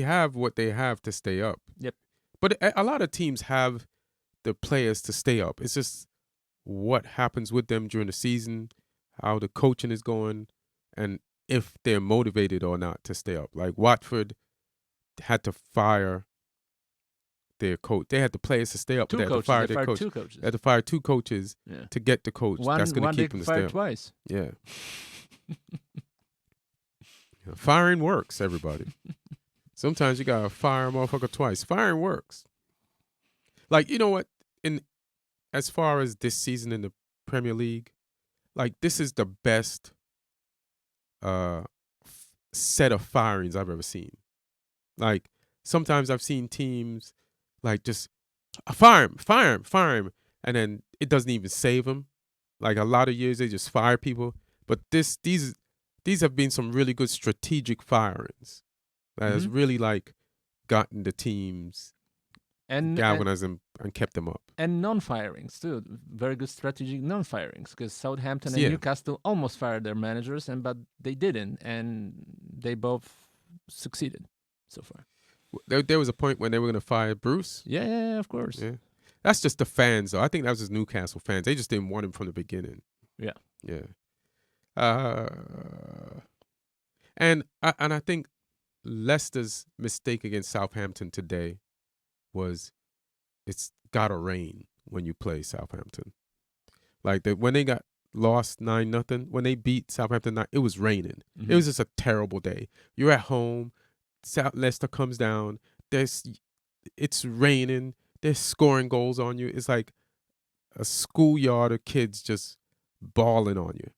have what they have to stay up. Yep. But a lot of teams have the players to stay up. It's just what happens with them during the season, how the coaching is going, and if they're motivated or not to stay up. Like Watford had to fire their coach. They had the players to stay up. They had to fire their coach. 2 coaches. They had to fire 2 coaches to get the coach. That's going to keep them to stay up. Twice. Yeah. Firing works, everybody. Sometimes you got to fire a motherfucker twice. Firing works. Like, you know what? As far as this season in the Premier League, like this is the best set of firings I've ever seen. Like sometimes I've seen teams like just fire him, and then it doesn't even save them. Like a lot of years they just fire people, but these have been some really good strategic firings that has really like gotten the teams and galvanized them and kept them up. And non-firings too, very good strategic non-firings, because Southampton and Newcastle almost fired their managers, but they didn't, and they both succeeded so far. There was a point when they were going to fire Bruce. Yeah, of course. Yeah, that's just the fans, though. I think that was just Newcastle fans. They just didn't want him from the beginning. Yeah. And I think Leicester's mistake against Southampton today was it's gotta rain when you play Southampton. Like when they got lost 9-0, when they beat Southampton 9, it was raining. It was just a terrible day. You're at home. Leicester comes down. It's raining. They're scoring goals on you. It's like a schoolyard of kids just balling on you.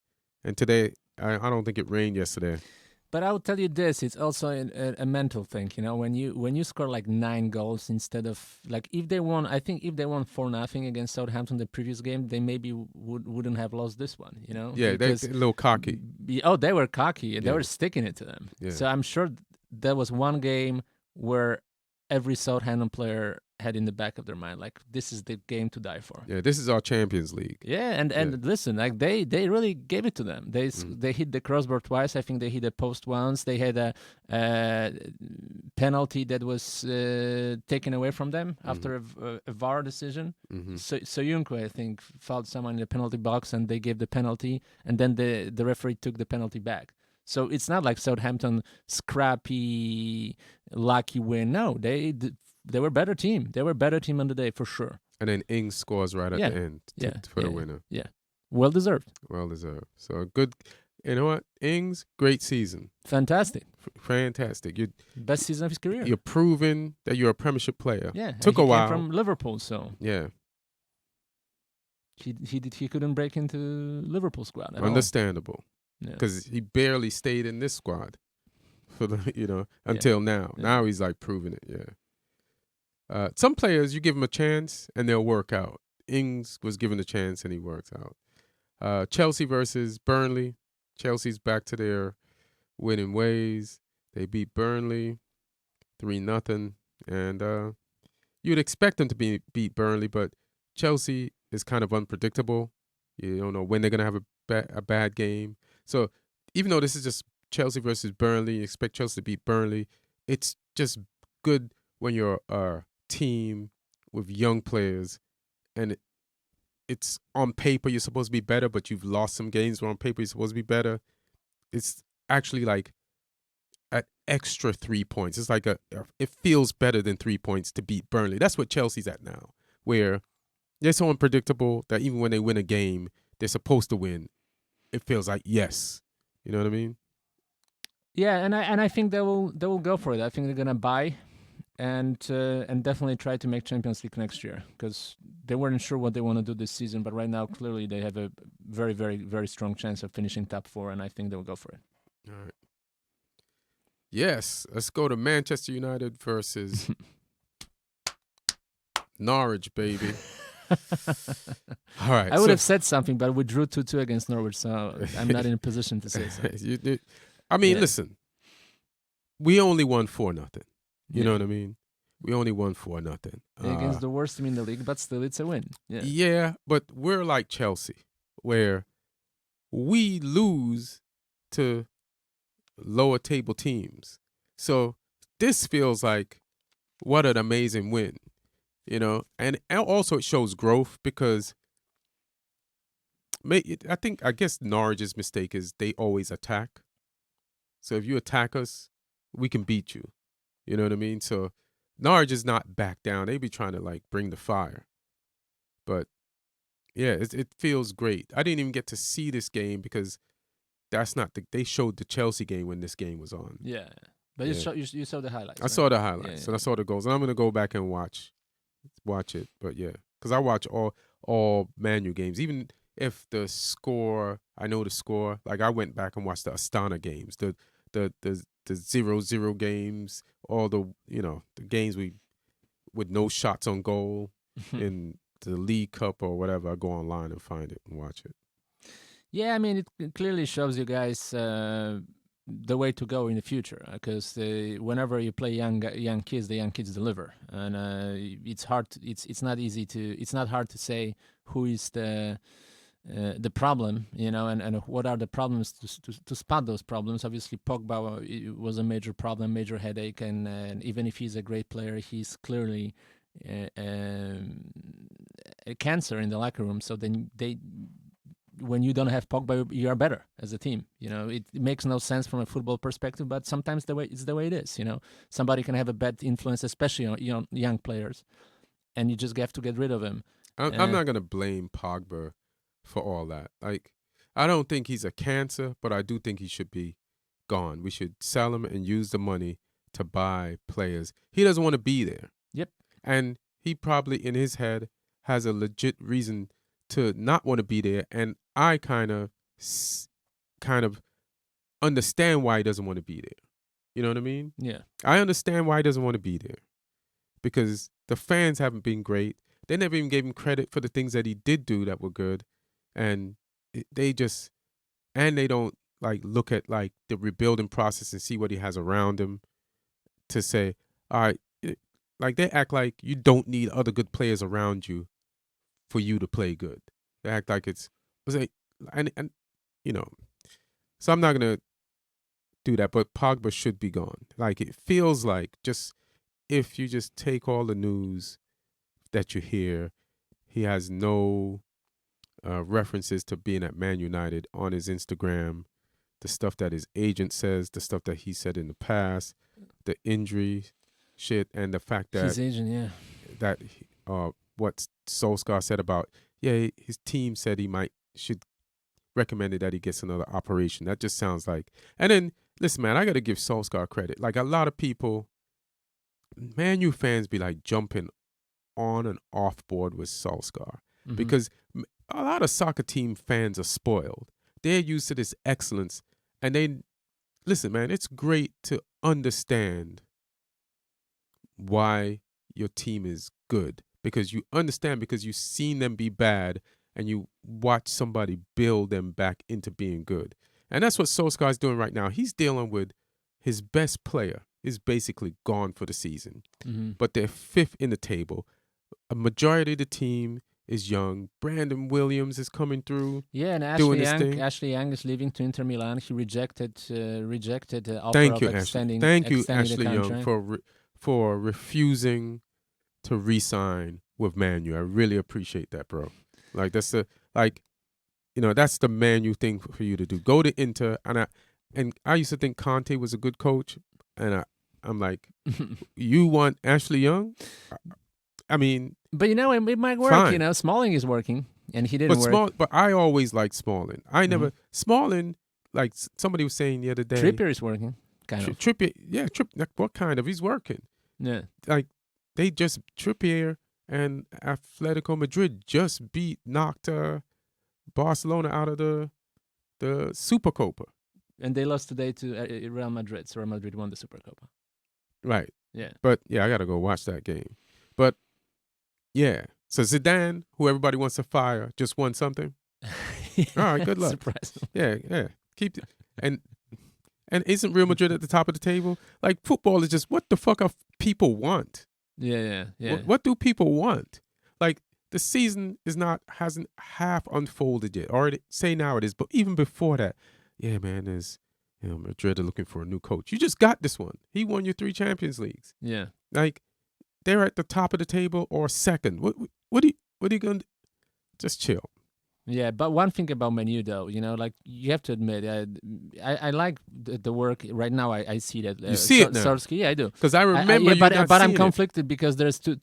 And today, I don't think it rained yesterday. But I will tell you this: it's also a mental thing. When you score like 9 goals instead of like if they won 4-0 against Southampton the previous game, they maybe wouldn't have lost this one. Yeah, they're a little cocky. They were cocky. They were sticking it to them. Yeah. So I'm sure there was one game where every Southampton player had in the back of their mind, like, this is the game to die for. Yeah, this is our Champions League. Yeah, and listen, like they really gave it to them. They hit the crossbar twice. I think they hit the post once. They had a penalty that was taken away from them after a VAR decision. So Soyuncu, I think, fouled someone in the penalty box, and they gave the penalty, and then the referee took the penalty back. So it's not like Southampton scrappy, lucky win. No, they were a better team. They were a better team on the day for sure. And then Ings scores right at the end for the winner. Yeah, well deserved. Well deserved. So good. You know what, Ings, great season. Fantastic. Fantastic. Best season of his career. You're proving that you're a Premiership player. Yeah, took a while. Came from Liverpool, so yeah. He couldn't break into Liverpool squad at Understandable. Because he barely stayed in this squad for the until now. Yeah. Now he's like proving it. Yeah. Some players you give them a chance and they'll work out. Ings was given a chance and he works out. Chelsea versus Burnley. Chelsea's back to their winning ways. They beat Burnley 3-0, and you'd expect them to beat Burnley, but Chelsea is kind of unpredictable. You don't know when they're gonna have a bad game. So even though this is just Chelsea versus Burnley, you expect Chelsea to beat Burnley. It's just good when you're a team with young players and it's on paper you're supposed to be better, but you've lost some games where on paper you're supposed to be better. It's actually like an extra 3 points. It's like it feels better than 3 points to beat Burnley. That's what Chelsea's at now, where they're so unpredictable that even when they win a game, they're supposed to win. It feels like yes. You know what I mean? Yeah, and I think they will go for it. I think they're gonna buy and definitely try to make Champions League next year, because they weren't sure what they want to do this season, but right now clearly they have a very, very, very strong chance of finishing top 4, and I think they'll go for it. All right. Yes, let's go to Manchester United versus Norwich, baby. All right. I would have said something, but we drew 2-2 against Norwich, so I'm not in a position to say something. I mean, listen, we only won 4-0. You know what I mean? We only won 4-0. Against the worst team in the league, but still it's a win. Yeah, but we're like Chelsea, where we lose to lower table teams. So this feels like what an amazing win, you know? And also it shows growth, because I guess Norwich's mistake is they always attack. So if you attack us, we can beat you. You know what I mean? So Norwich is not back down. They be trying to like bring the fire. But yeah, it feels great. I didn't even get to see this game because that's not they showed the Chelsea game when this game was on. Yeah. But you saw the highlights. I saw the highlights and I saw the goals. And I'm gonna go back and watch it. But yeah, because I watch all Man U games, even if the score, I know the score. Like I went back and watched the Astana games, the 0-0 games, all the the games with no shots on goal in the League Cup or whatever. I go online and find it and watch it. Yeah, I mean, it clearly shows you guys the way to go in the future, because whenever you play young kids, the young kids deliver, and it's hard. It's not easy to. It's not hard to say who is the problem, and what are the problems to spot those problems. Obviously, Pogba was a major problem, major headache, and even if he's a great player, he's clearly a cancer in the locker room. So then when you don't have Pogba, you are better as a team. It makes no sense from a football perspective, but sometimes it's the way it is. Somebody can have a bad influence, especially on young players, and you just have to get rid of him. I'm not gonna blame Pogba for all that. Like, I don't think he's a cancer, but I do think he should be gone. We should sell him and use the money to buy players. He doesn't want to be there. Yep. And he probably in his head has a legit reason to not want to be there, and I kind of understand why he doesn't want to be there. You know what I mean? Yeah. I understand why he doesn't want to be there, because the fans haven't been great. They never even gave him credit for the things that he did do that were good, and they don't like look at like the rebuilding process and see what he has around him to say, all right, like they act like you don't need other good players around you for you to play good. They act like and so I'm not gonna do that. But Pogba should be gone. Like, it feels like, just if you just take all the news that you hear, he has no references to being at Man United on his Instagram. The stuff that his agent says, the stuff that he said in the past, the injury shit, and the fact that his agent, that what Solskjaer said about, his team said should recommended that he gets another operation. That just sounds like. And then, listen, man, I got to give Solskjaer credit. Like, a lot of people, Man U fans be like jumping on and off board with Solskjaer, because a lot of soccer team fans are spoiled. They're used to this excellence, and listen, man, it's great to understand why your team is good, because you understand, because you've seen them be bad and you watch somebody build them back into being good. And that's what Solskjaer is doing right now. He's dealing with his best player is basically gone for the season, but they're fifth in the table. A majority of the team is young. Brandon Williams is coming through. Yeah, and Ashley Young is leaving to Inter Milan. He rejected the offer Thank of you, extending. Thank you, extending Ashley the Young, for refusing to re-sign with Man U. I really appreciate that, bro. Like, that's that's the Man U thing for you to do. Go to Inter, and I used to think Conte was a good coach, and I'm like, you want Ashley Young? I mean, But it might work. Fine. Smalling is working, and he didn't work. But I always liked Smalling. I never Smalling. Like somebody was saying the other day, Trippier is working. Kind of. Trippier, yeah. What kind of? He's working. Yeah. Like they just Trippier and Atletico Madrid just knocked Barcelona out of the Supercopa. And they lost today to Real Madrid. So Real Madrid won the Supercopa. Right. Yeah. But yeah, I gotta go watch that game. But yeah. So Zidane, who everybody wants to fire, just won something. Yeah, all right, good luck. Surprising. Yeah. Keep and isn't Real Madrid at the top of the table? Like football is just what the fuck are people want? Yeah. What do people want? Like the season hasn't half unfolded yet. Already say now it is, but even before that, yeah, man, there's Madrid are looking for a new coach. You just got this one. He won your 3 Champions Leagues. Yeah. Like they're at the top of the table or second. What are you gonna do? Just chill. Yeah, but one thing about Menu though, like you have to admit, I like the work right now. I see that you see it now. Sarsky, yeah, I do. Because I remember, but I'm conflicted because there's two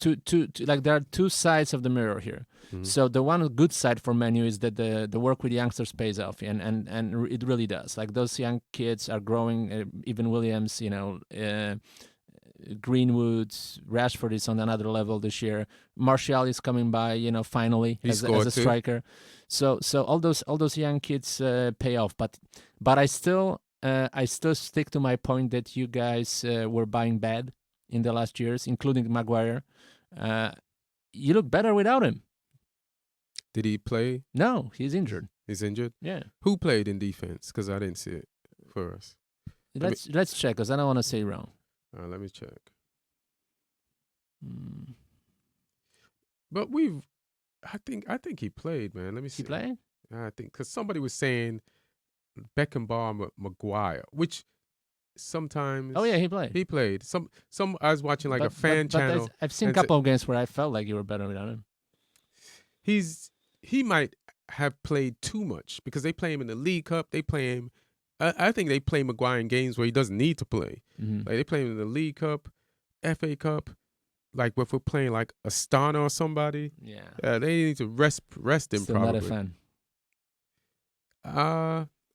like there are two sides of the mirror here. Mm-hmm. So the one good side for Menu is that the work with youngsters pays off, and it really does. Like those young kids are growing. Even Williams, Greenwood, Rashford is on another level this year. Martial is coming by, finally as a striker. So all those young kids pay off. But I still stick to my point that you guys were buying bad in the last years, including Maguire. You look better without him. Did he play? No, he's injured. He's injured? Yeah. Who played in defense? Because I didn't see it for us. Let's check, because I don't want to say wrong. Let me check. Mm. But I think he played, man. Let me see. He played? I think because somebody was saying Beckenbauer, Maguire, which sometimes. Oh yeah, he played. He played. Some. I was watching a fan channel. I've seen a couple of games where I felt like you were better without him. He might have played too much because they play him in the League Cup. They play him. I think they play Maguire in games where he doesn't need to play. Mm-hmm. Like they play him in the League Cup, FA Cup. Like if we're playing like Astana or somebody, they need to rest him. Still probably. Not a fan.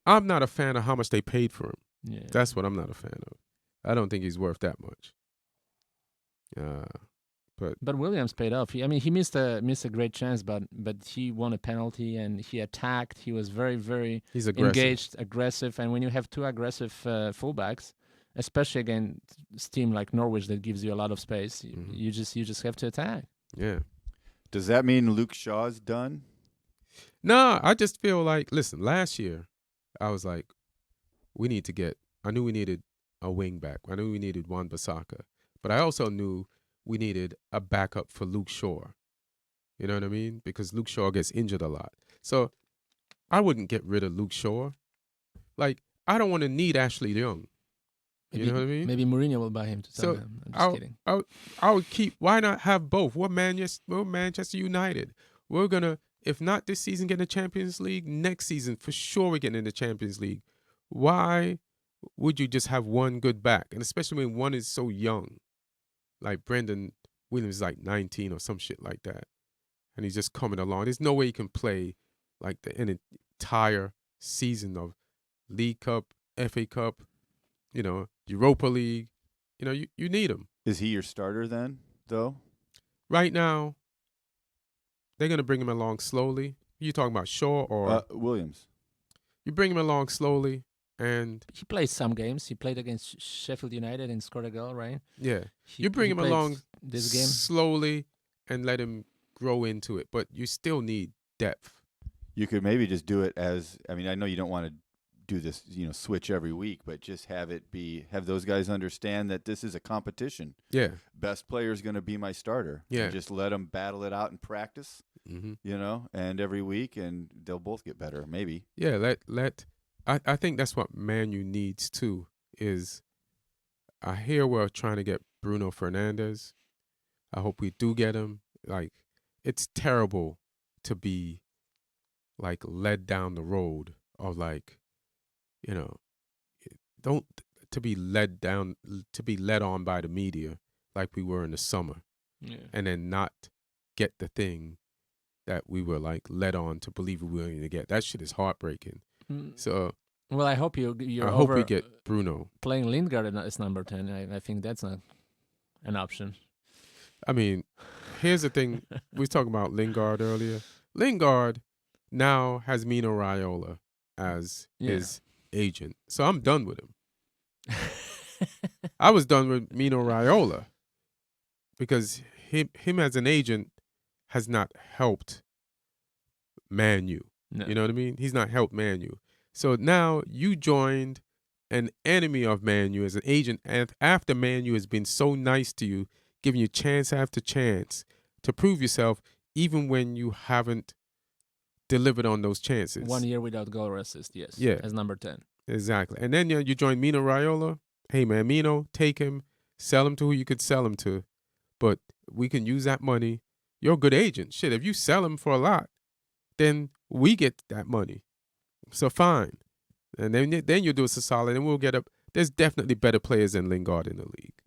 I'm not a fan of how much they paid for him. Yeah. That's what I'm not a fan of. I don't think he's worth that much. But Williams paid off. He missed a great chance, but he won a penalty and he attacked. He was very, very engaged, aggressive. And when you have two aggressive fullbacks, especially against team like Norwich that gives you a lot of space, you just have to attack. Yeah. Does that mean Luke Shaw's done? No, I just feel like, listen, last year I was like, I knew we needed a wing back. I knew we needed Wan-Bissaka. But I also knew we needed a backup for Luke Shaw. You know what I mean? Because Luke Shaw gets injured a lot. So I wouldn't get rid of Luke Shaw. Like, I don't want to need Ashley Young. You know what I mean? Maybe Mourinho will buy him to tell him. I'm just kidding. I would keep. Why not have both? We're Manchester United. We're gonna, if not this season, get in the Champions League. Next season, for sure, we're getting in the Champions League. Why would you just have one good back? And especially when one is so young, like Brendan Williams is like 19 or some shit like that, and he's just coming along. There's no way he can play like an entire season of League Cup, FA Cup, Europa League. You need him. Is he your starter then, though? Right now, they're going to bring him along slowly. You talking about Shaw or Williams? You bring him along slowly, and he plays some games. He played against Sheffield United and scored a goal, right? Yeah, you bring him along this game slowly and let him grow into it. But you still need depth. You could maybe just do it as. I know you don't want to do this, switch every week, but just have those guys understand that this is a competition. Yeah. Best player is going to be my starter. Yeah. And just let them battle it out in practice, and every week, and they'll both get better, maybe. Yeah. I think that's what Man U needs too, is I hear we're trying to get Bruno Fernandes. I hope we do get him. Like, it's terrible to be like led down the road of like, to be led on by the media like we were in the summer, and then not get the thing that we were like led on to believe we were going to get. That shit is heartbreaking. So, well, I hope you're I hope we get Bruno playing Lingard as number 10. I think that's not an option. I mean, here's the thing. We were talking about Lingard earlier. Lingard now has Mino Raiola as his agent. So I'm done with him. I was done with Mino Raiola because him as an agent has not helped Man U. No. You know what I mean? He's not helped Man U. So now you joined an enemy of Man U as an agent after Man U has been so nice to you, giving you chance after chance to prove yourself even when you haven't delivered on those chances. 1 year without goal or assist, yes. Yeah. As number 10. Exactly. And then you join Mino Raiola. Hey, man, Mino, take him, sell him to who you could sell him to. But we can use that money. You're a good agent. Shit, if you sell him for a lot, then we get that money. So fine. And then you do us a solid, and we'll get up. There's definitely better players than Lingard in the league.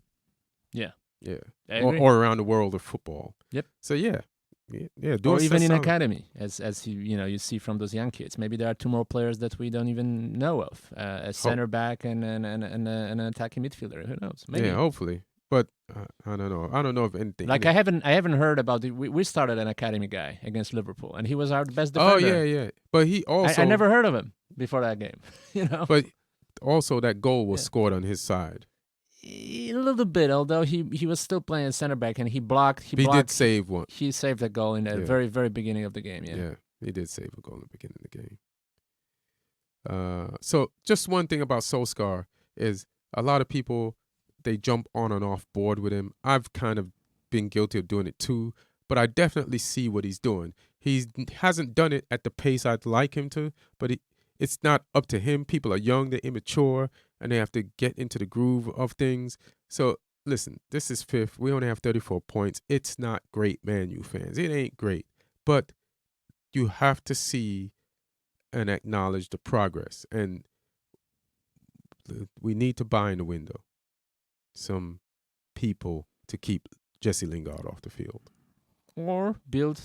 Yeah. Yeah. Or around the world of football. Yep. So, yeah. Do or us even a in solid. academy, as you see from those young kids. Maybe there are two more players that we don't even know of. A center back and an attacking midfielder. Who knows? Maybe. Yeah, hopefully. But I don't know. I don't know if anything. Like I haven't heard about it. We started an academy guy against Liverpool, and he was our best defender. Oh yeah. But he also I never heard of him before that game. But also that goal was scored on his side. A little bit, although he was still playing center back, and he blocked. He did save one. He saved a goal in the very, very beginning of the game. Yeah, he did save a goal in the beginning of the game. So just one thing about Solskjaer is a lot of people, they jump on and off board with him. I've kind of been guilty of doing it too, but I definitely see what he's doing. He hasn't done it at the pace I'd like him to, but it's not up to him. People are young, they're immature, and they have to get into the groove of things. So, listen, this is 5th. We only have 34 points. It's not great, Man U fans. It ain't great. But you have to see and acknowledge the progress. And we need to buy in the window some people to keep Jesse Lingard off the field. Or build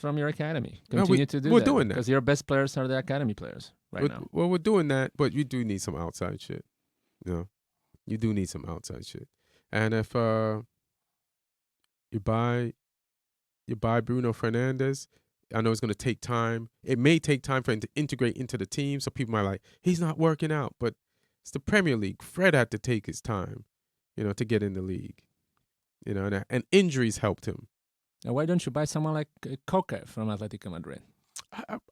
from your academy. Continue to do that. We're doing that. Because your best players are the academy players now. Well, we're doing that, but you do need some outside shit. You do need some outside shit. And if you buy Bruno Fernandes, I know it's going to take time. It may take time for him to integrate into the team. So people might like, he's not working out. But it's the Premier League. Fred had to take his time, to get in the league. And injuries helped him. Now, why don't you buy someone like Koke from Atletico Madrid?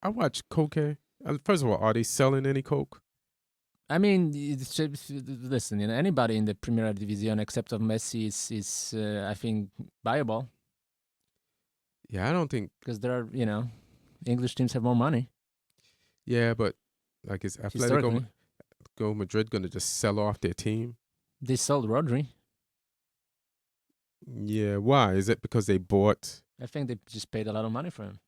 I watched Koke. First of all, are they selling any Coke? I mean, listen, anybody in the Primera División except of Messi is I think, viable. Yeah, I don't think... Because there are, English teams have more money. Yeah, but like is Atletico Madrid going to just sell off their team? They sold Rodri. Yeah, why? Is it because they bought... I think they just paid a lot of money for him.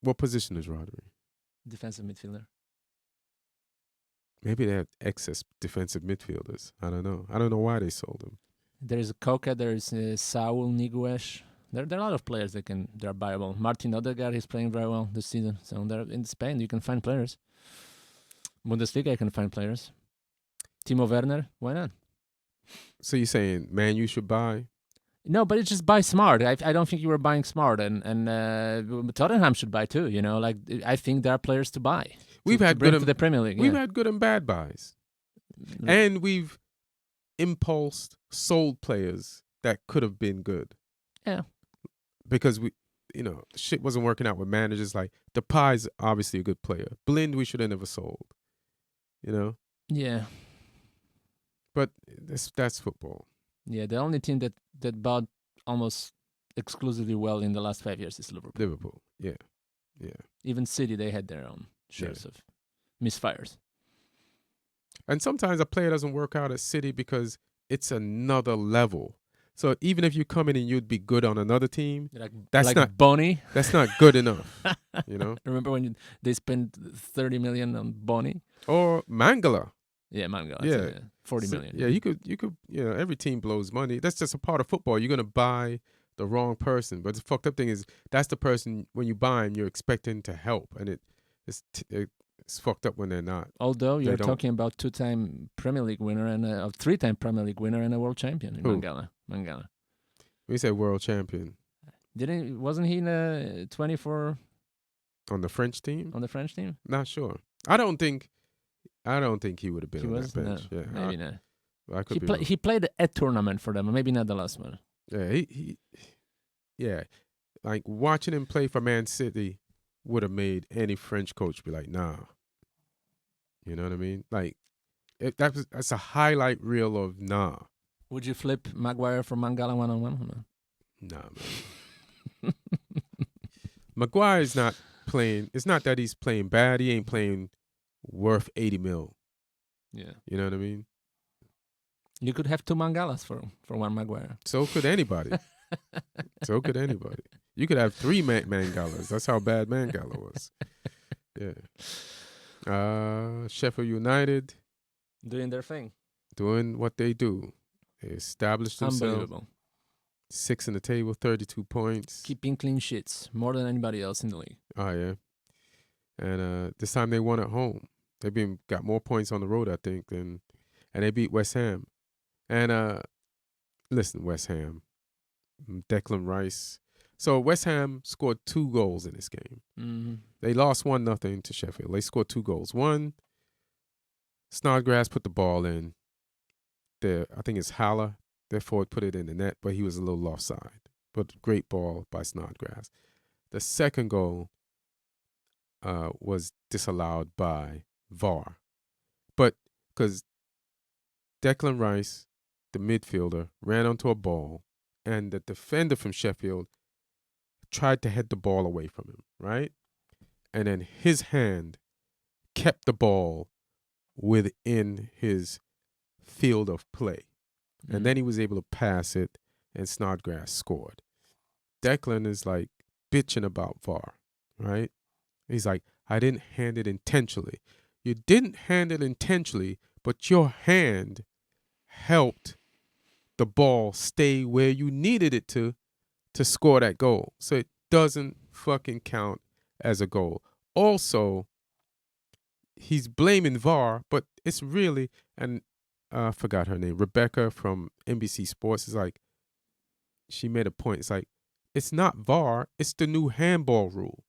What position is Rodri? Defensive midfielder. Maybe they have excess defensive midfielders. I don't know. I don't know why they sold him. There is Koke, there is Saul Niguez. There are a lot of players that are viable. Martin Odegaard is playing very well this season. So in Spain, you can find players. Bundesliga, you can find players. Timo Werner, why not? So you're saying, man, you should buy? No, but it's just buy smart. I don't think you were buying smart, and Tottenham should buy too. I think there are players to buy. We've had good to the Premier League. We've had good and bad buys, and we've sold players that could have been good. Yeah, because shit wasn't working out with managers. Like Depay's obviously a good player. Blind we should have never sold. Yeah. But that's football. Yeah, the only team that bought almost exclusively well in the last 5 years is Liverpool. Yeah. Even City, they had their own shares of misfires. And sometimes a player doesn't work out at City because it's another level. So even if you come in and you'd be good on another team, that's not Bony. That's not good enough. Remember when they spent 30 million on Bony or Mangala? Yeah, Mangala. Yeah. 40 million. Yeah, you could, every team blows money. That's just a part of football. You're going to buy the wrong person. But the fucked up thing is that's the person, when you buy him, you're expecting to help. And it's fucked up when they're not. Although you're talking about 2-time Premier League winner and a 3-time Premier League winner and a world champion in Mangala. We say world champion. Wasn't he in a 24 on the French team? On the French team? Not sure. I don't think he would have been on that bench. No, yeah, maybe not. I could be wrong. He played a tournament for them, maybe not the last one. Yeah, like watching him play for Man City would have made any French coach be like, nah. You know what I mean? Like, that's a highlight reel of nah. Would you flip Maguire for Mangala 1-on-1? Nah, man. Maguire's not playing. It's not that he's playing bad. He ain't playing worth 80 mil. Yeah. You know what I mean? You could have 2 Mangalas for one Maguire. So could anybody. You could have 3 Mangalas. That's how bad Mangala was. Yeah. Sheffield United. Doing their thing. Doing what they do. They established themselves. Unbelievable. 6 in the table, 32 points. Keeping clean sheets. More than anybody else in the league. Oh, yeah. And this time they won at home. They've got more points on the road, I think, and they beat West Ham. And listen, West Ham, Declan Rice. So West Ham scored 2 goals in this game. Mm-hmm. They lost 1-0 to Sheffield. They scored 2 goals. One, Snodgrass put the ball in. I think it's Haller. Their forward put it in the net, but he was a little offside. But great ball by Snodgrass. The second goal was disallowed by VAR. But because Declan Rice, the midfielder, ran onto a ball, and the defender from Sheffield tried to head the ball away from him, right? And then his hand kept the ball within his field of play. Mm-hmm. And then he was able to pass it, and Snodgrass scored. Declan is like bitching about VAR, right? He's like, I didn't hand it intentionally. You didn't hand it intentionally, but your hand helped the ball stay where you needed it to score that goal. So it doesn't fucking count as a goal. Also, he's blaming VAR, but it's really, and I forgot her name, Rebecca from NBC Sports, is like, she made a point. It's like, it's not VAR, it's the new handball rule.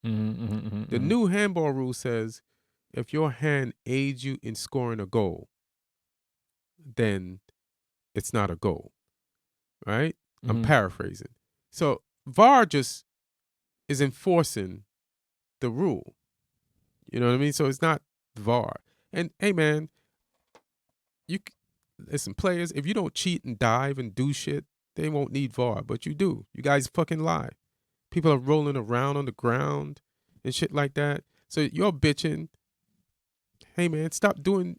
The new handball rule says if your hand aids you in scoring a goal, then it's not a goal, right? I'm paraphrasing. So VAR just is enforcing the rule. You know what I mean? So it's not VAR. And hey, man, listen, players, if you don't cheat and dive and do shit, they won't need VAR, but you do. You guys fucking lie. People are rolling around on the ground and shit like that. So you're bitching. Hey, man, stop doing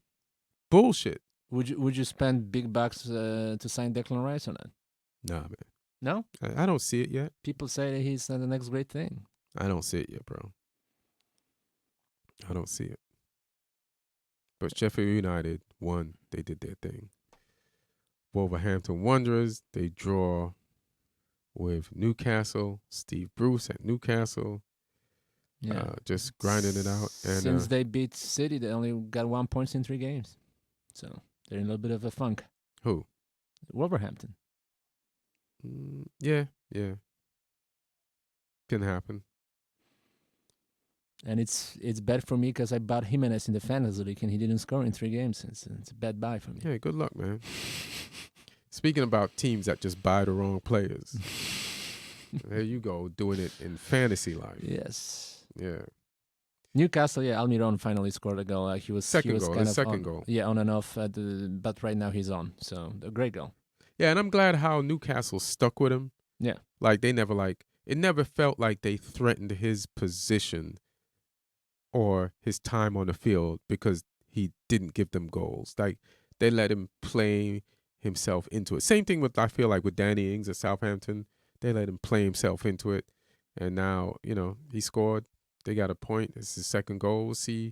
bullshit. Would you spend big bucks to sign Declan Rice or not? Nah, man. No? I don't see it yet. People say that he's the next great thing. I don't see it yet, bro. I don't see it. But Sheffield United won. They did their thing. Wolverhampton Wanderers, they draw with Newcastle. Steve Bruce at Newcastle. Yeah. Just grinding it out. And since they beat City, they only got 1 point in 3 games. So they're in a little bit of a funk. Who? Wolverhampton. Yeah. Can happen. And it's bad for me because I bought Jimenez in the fantasy league and he didn't score in 3 games. It's a bad buy for me. Yeah, good luck, man. Speaking about teams that just buy the wrong players, there you go, doing it in fantasy life. Yes. Yeah. Newcastle, Almiron finally scored a goal. He was second kind goal. Yeah, on and off. But right now he's on. So a great goal. Yeah, and I'm glad how Newcastle stuck with him. Yeah. Like it never felt like they threatened his position or his time on the field because he didn't give them goals. Like they let him play himself into it. Same thing I feel like with Danny Ings at Southampton. They let him play himself into it. And now, he scored. They got a point. It's his second goal. We'll see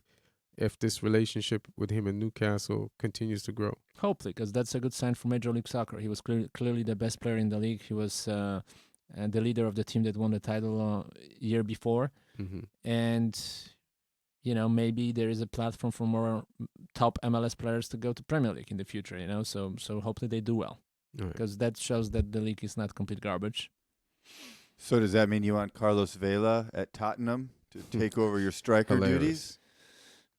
if this relationship with him and Newcastle continues to grow. Hopefully, because that's a good sign for Major League Soccer. He was clearly the best player in the league. He was the leader of the team that won the title year before. Mm-hmm. And, maybe there is a platform for more top MLS players to go to Premier League in the future, So hopefully they do well. Because that shows that the league is not complete garbage. So does that mean you want Carlos Vela at Tottenham to take over your striker duties?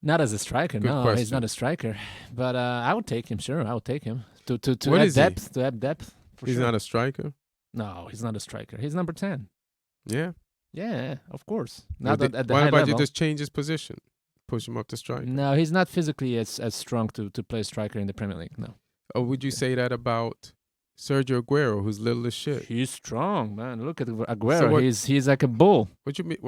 Not as a striker, Good no. question. He's not a striker. But I would take him, sure. I would take him. To What add is depth. To add depth. He's not a striker? No, he's not a striker. He's number 10. Yeah? Yeah, of course. Why Not at the high about level. you just change his position? Push him up to striker? No, he's not physically as strong to play striker in the Premier League, no. Or would you say that about Sergio Aguero, who's little as shit? He's strong, man. Look at Aguero. He's like a bull. What you mean?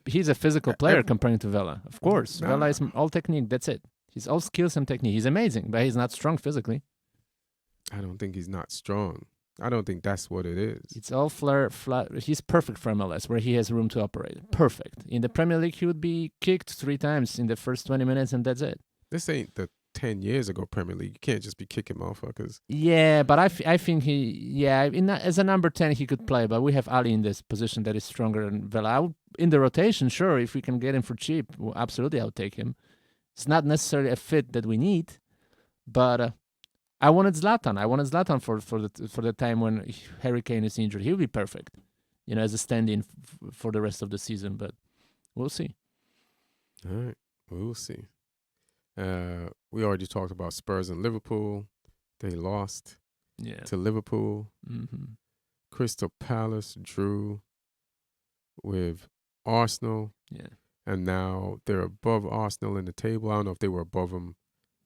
He's a physical player comparing to Vela. Of course, Vela is all technique. That's it. He's all skills and technique. He's amazing, but he's not strong physically. I don't think he's not strong. I don't think that's what it is. It's all flat. He's perfect for MLS, where he has room to operate. Perfect. In the Premier League, he would be kicked 3 times in the first 20 minutes, and that's it. This ain't the 10 years ago Premier League. You can't just be kicking motherfuckers. Yeah, but I think as a number 10 he could play, but we have Ali in this position that is stronger than Vela. In the rotation, sure, if we can get him for cheap, well, absolutely I'll take him. It's not necessarily a fit that we need, but I wanted Zlatan. I wanted Zlatan for the time when Harry Kane is injured. He'll be perfect, as a stand-in for the rest of the season, but we'll see. All right, we'll see. We already talked about Spurs and Liverpool. They lost to Liverpool. Mm-hmm. Crystal Palace drew with Arsenal. Yeah. And now they're above Arsenal in the table. I don't know if they were above them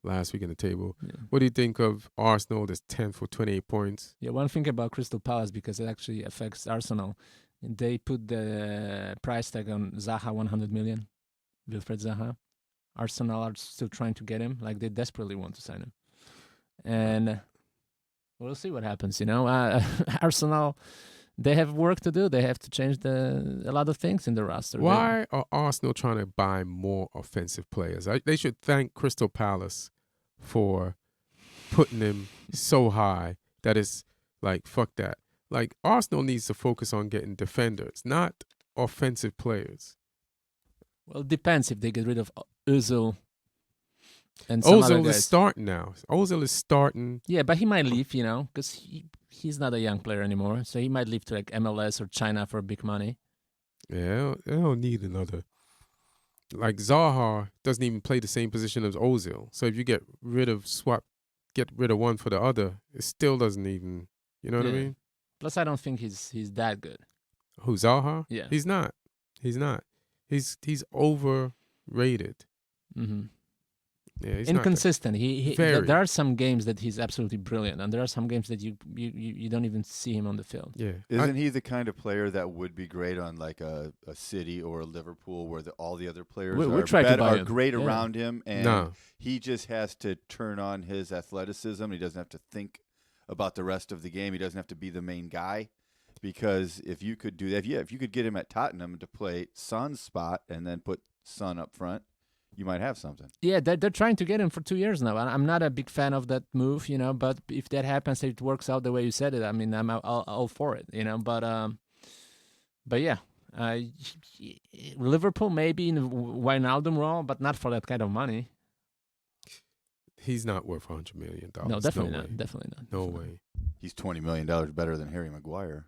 last week in the table. Yeah. What do you think of Arsenal that's 10th for 28 points? Yeah, one thing about Crystal Palace, because it actually affects Arsenal, they put the price tag on Zaha, 100 million, Wilfred Zaha. Arsenal are still trying to get him, like they desperately want to sign him. And we'll see what happens, Arsenal, they have work to do. They have to change a lot of things in the roster. Why are Arsenal trying to buy more offensive players? They should thank Crystal Palace for putting him so high that it's like, fuck that. Like, Arsenal needs to focus on getting defenders, not offensive players. Well, it depends if they get rid of Ozil and some other Ozil guys. is starting now. Ozil is starting. Yeah, but he might leave, because he's not a young player anymore. So he might leave to like MLS or China for big money. Yeah, they don't need another. Like, Zaha doesn't even play the same position as Ozil. So if you get rid of one for the other, it still doesn't even, you know what I mean? Plus, I don't think he's that good. Who, Zaha? Yeah. He's not. He's overrated. Mm-hmm. Yeah, he's inconsistent. Very. There are some games that he's absolutely brilliant, and there are some games that you don't even see him on the field. Yeah, isn't he the kind of player that would be great on like a City or a Liverpool, where all the other players are great around him, and he just has to turn on his athleticism. He doesn't have to think about the rest of the game. He doesn't have to be the main guy. Because if you could do that, if you could get him at Tottenham to play Son's spot and then put Son up front, you might have something. Yeah, they're trying to get him for 2 years now. I'm not a big fan of that move, but if that happens, it works out the way you said it. I mean, I'm all for it, But yeah, Liverpool maybe in Wijnaldum role, but not for that kind of money. He's not worth $100 million. No, definitely not. Definitely not. No way. He's $20 million better than Harry Maguire.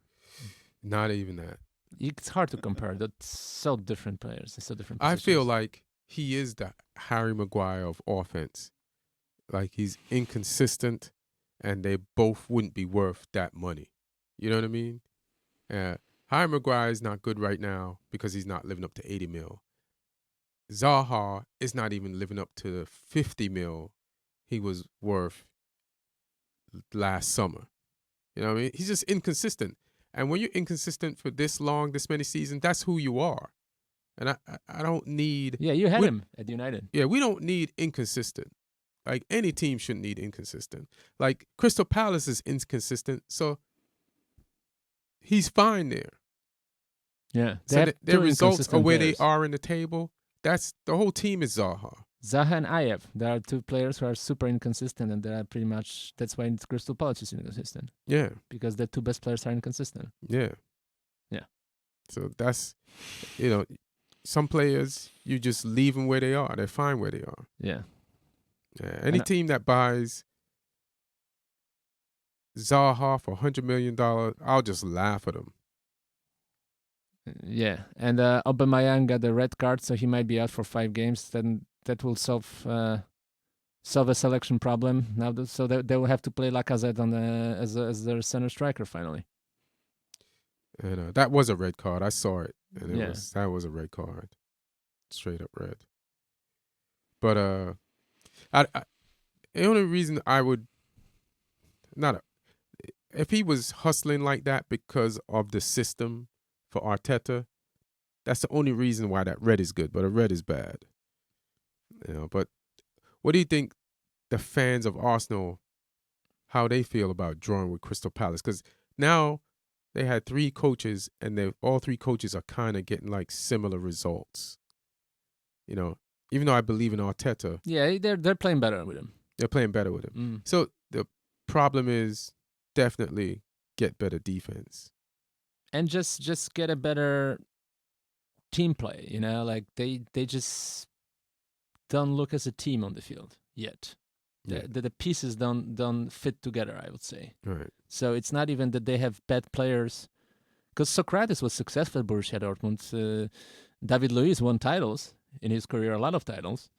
Not even that. It's hard to compare. That's so different players. It's so different positions. I feel like he is the Harry Maguire of offense. Like, he's inconsistent, and they both wouldn't be worth that money. You know what I mean? Harry Maguire is not good right now because he's not living up to 80 mil. Zaha is not even living up to the 50 mil he was worth last summer. You know what I mean? He's just inconsistent. And when you're inconsistent for this long, this many seasons, that's who you are. And I don't need... Yeah, you had him at United. Yeah, we don't need inconsistent. Like, any team shouldn't need inconsistent. Like, Crystal Palace is inconsistent, so he's fine there. Yeah. So their results are where they are in the table. that's the whole team is Zaha. Zaha and Ayev. There are two players who are super inconsistent, and they are pretty much that's why Crystal Palace is inconsistent. Yeah, because the two best players are inconsistent. Yeah. So that's, some players you just leave them where they are. They're fine where they are. Yeah. Any team that buys Zaha for $100 million, I'll just laugh at them. Yeah, and Aubameyang got a red card, so he might be out for 5 games. Then that will solve a selection problem now. So they will have to play Lacazette as their center striker finally. And that was a red card. I saw it, and that was a red card, straight up red. But the only reason I would if he was hustling like that because of the system for Arteta, that's the only reason why that red is good. But a red is bad. But what do you think the fans of Arsenal, how they feel about drawing with Crystal Palace? Because now they had 3 coaches, and all 3 coaches are kind of getting like similar results. Even though I believe in Arteta. Yeah, they're playing better with him. They're playing better with him. So the problem is definitely get better defense. And just get a better team play, like they just don't look as a team on the field yet. Yeah. The pieces don't fit together, I would say. Right. So it's not even that they have bad players, because Socrates was successful at Borussia Dortmund. David Luiz won titles in his career, a lot of titles.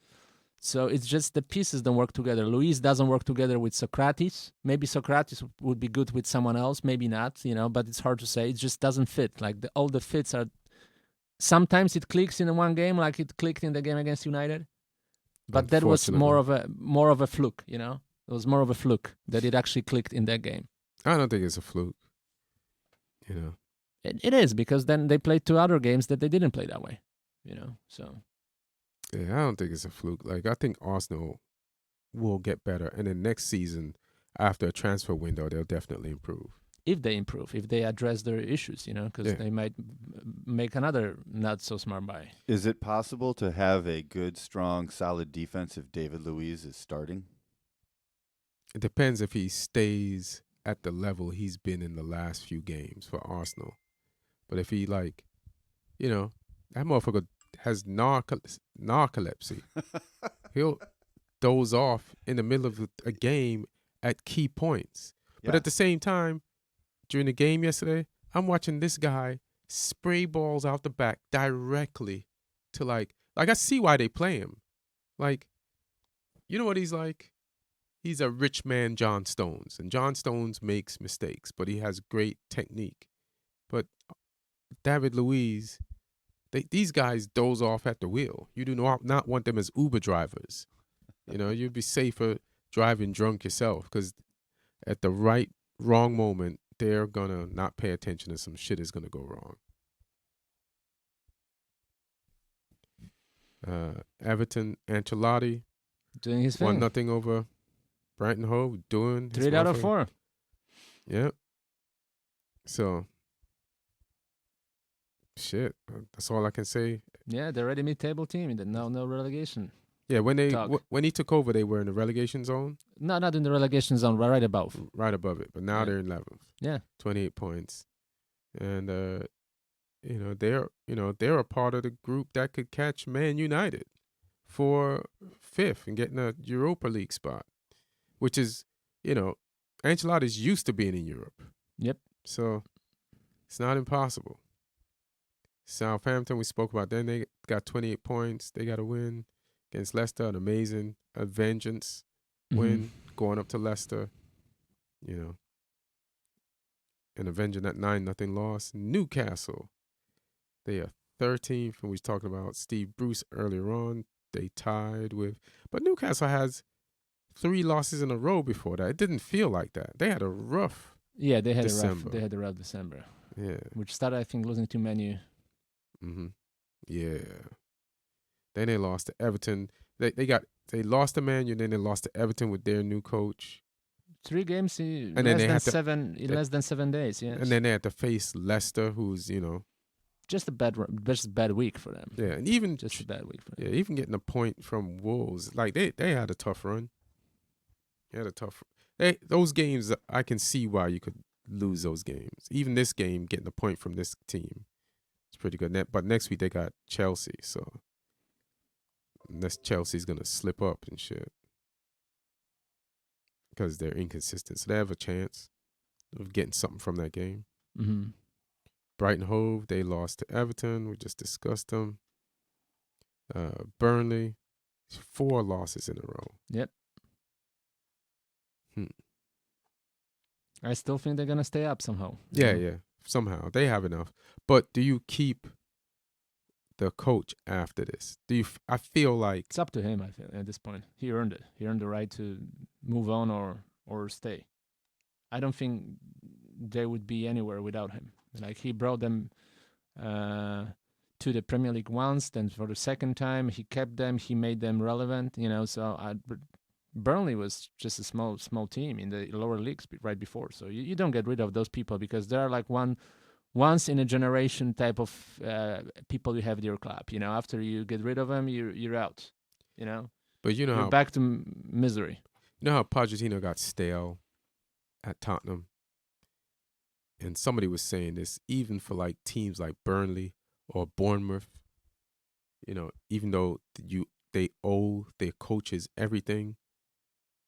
So it's just the pieces don't work together. Luiz doesn't work together with Socrates. Maybe Socrates would be good with someone else, maybe not, but it's hard to say. It just doesn't fit. Like all the fits are, sometimes it clicks in one game, like it clicked in the game against United. But that was more of a fluke, It was more of a fluke that it actually clicked in that game. I don't think it's a fluke. It is, because then they played 2 other games that they didn't play that way, so. Yeah, I don't think it's a fluke. Like, I think Arsenal will get better. And then next season, after a transfer window, they'll definitely improve. If they improve, if they address their issues, because they might make another not so smart buy. Is it possible to have a good, strong, solid defense if David Luiz is starting? It depends if he stays at the level he's been in the last few games for Arsenal. But if he, that motherfucker has narcolepsy. He'll doze off in the middle of a game at key points. Yeah. But at the same time, during the game yesterday, I'm watching this guy spray balls out the back directly to I see why they play him. You know what he's like? He's a rich man, John Stones. And John Stones makes mistakes, but he has great technique. But David Luiz, these guys doze off at the wheel. You do not want them as Uber drivers. You'd be safer driving drunk yourself, because at the wrong moment, they're going to not pay attention and some shit is going to go wrong. Everton, Ancelotti. Doing his thing. 1-0 over Brighton Hove. Doing 3 out of 4. Yep. So, shit. That's all I can say. Yeah, they're already mid-table team. No relegation. Yeah, when he took over, they were in the relegation zone. No, not in the relegation zone, right above. Right above it, but now they're in 11th. Yeah, 28 points, and they're a part of the group that could catch Man United for 5th and getting a Europa League spot, which is Ancelotti's used to being in Europe. Yep. So it's not impossible. Southampton, we spoke about them. They got 28 points. They got a win against Leicester, an amazing vengeance win, going up to Leicester, and avenging that 9-0 loss. Newcastle, they are 13th, and we was talking about Steve Bruce earlier on. They tied with, but Newcastle has 3 losses in a row before that. It didn't feel like that. They had a rough December. They had a rough December. Yeah. Which started, I think, losing to Man U. Yeah. Then they lost to Everton. They lost to Man U, then they lost to Everton with their new coach. 3 games in less than 7 days. Yeah. And then they had to face Leicester, who's just a bad week for them. Yeah, and even just a bad week for them. Yeah, even getting a point from Wolves, like they had a tough run. They had a tough. Those games, I can see why you could lose those games. Even this game, getting a point from this team, it's pretty good. But next week they got Chelsea, so unless Chelsea's gonna slip up and shit because they're inconsistent, so they have a chance of getting something from that game. Mm-hmm. Brighton Hove, they lost to Everton. We just discussed them. Burnley, 4 losses in a row. Yep. I still think they're gonna stay up somehow. Yeah. Somehow they have enough. But do you keep the coach after this? I feel like it's up to him. I feel at this point, he earned it. He earned the right to move on or stay. I don't think they would be anywhere without him. Like, he brought them to the Premier League once, then for the second time he kept them. He made them relevant. So Burnley was just a small team in the lower leagues right before. So you don't get rid of those people because they're like once in a generation type of people you have at your club. After you get rid of them, you're out. But you're back to misery. You know how Pochettino got stale at Tottenham? And somebody was saying this, even for like teams like Burnley or Bournemouth, even though they owe their coaches everything,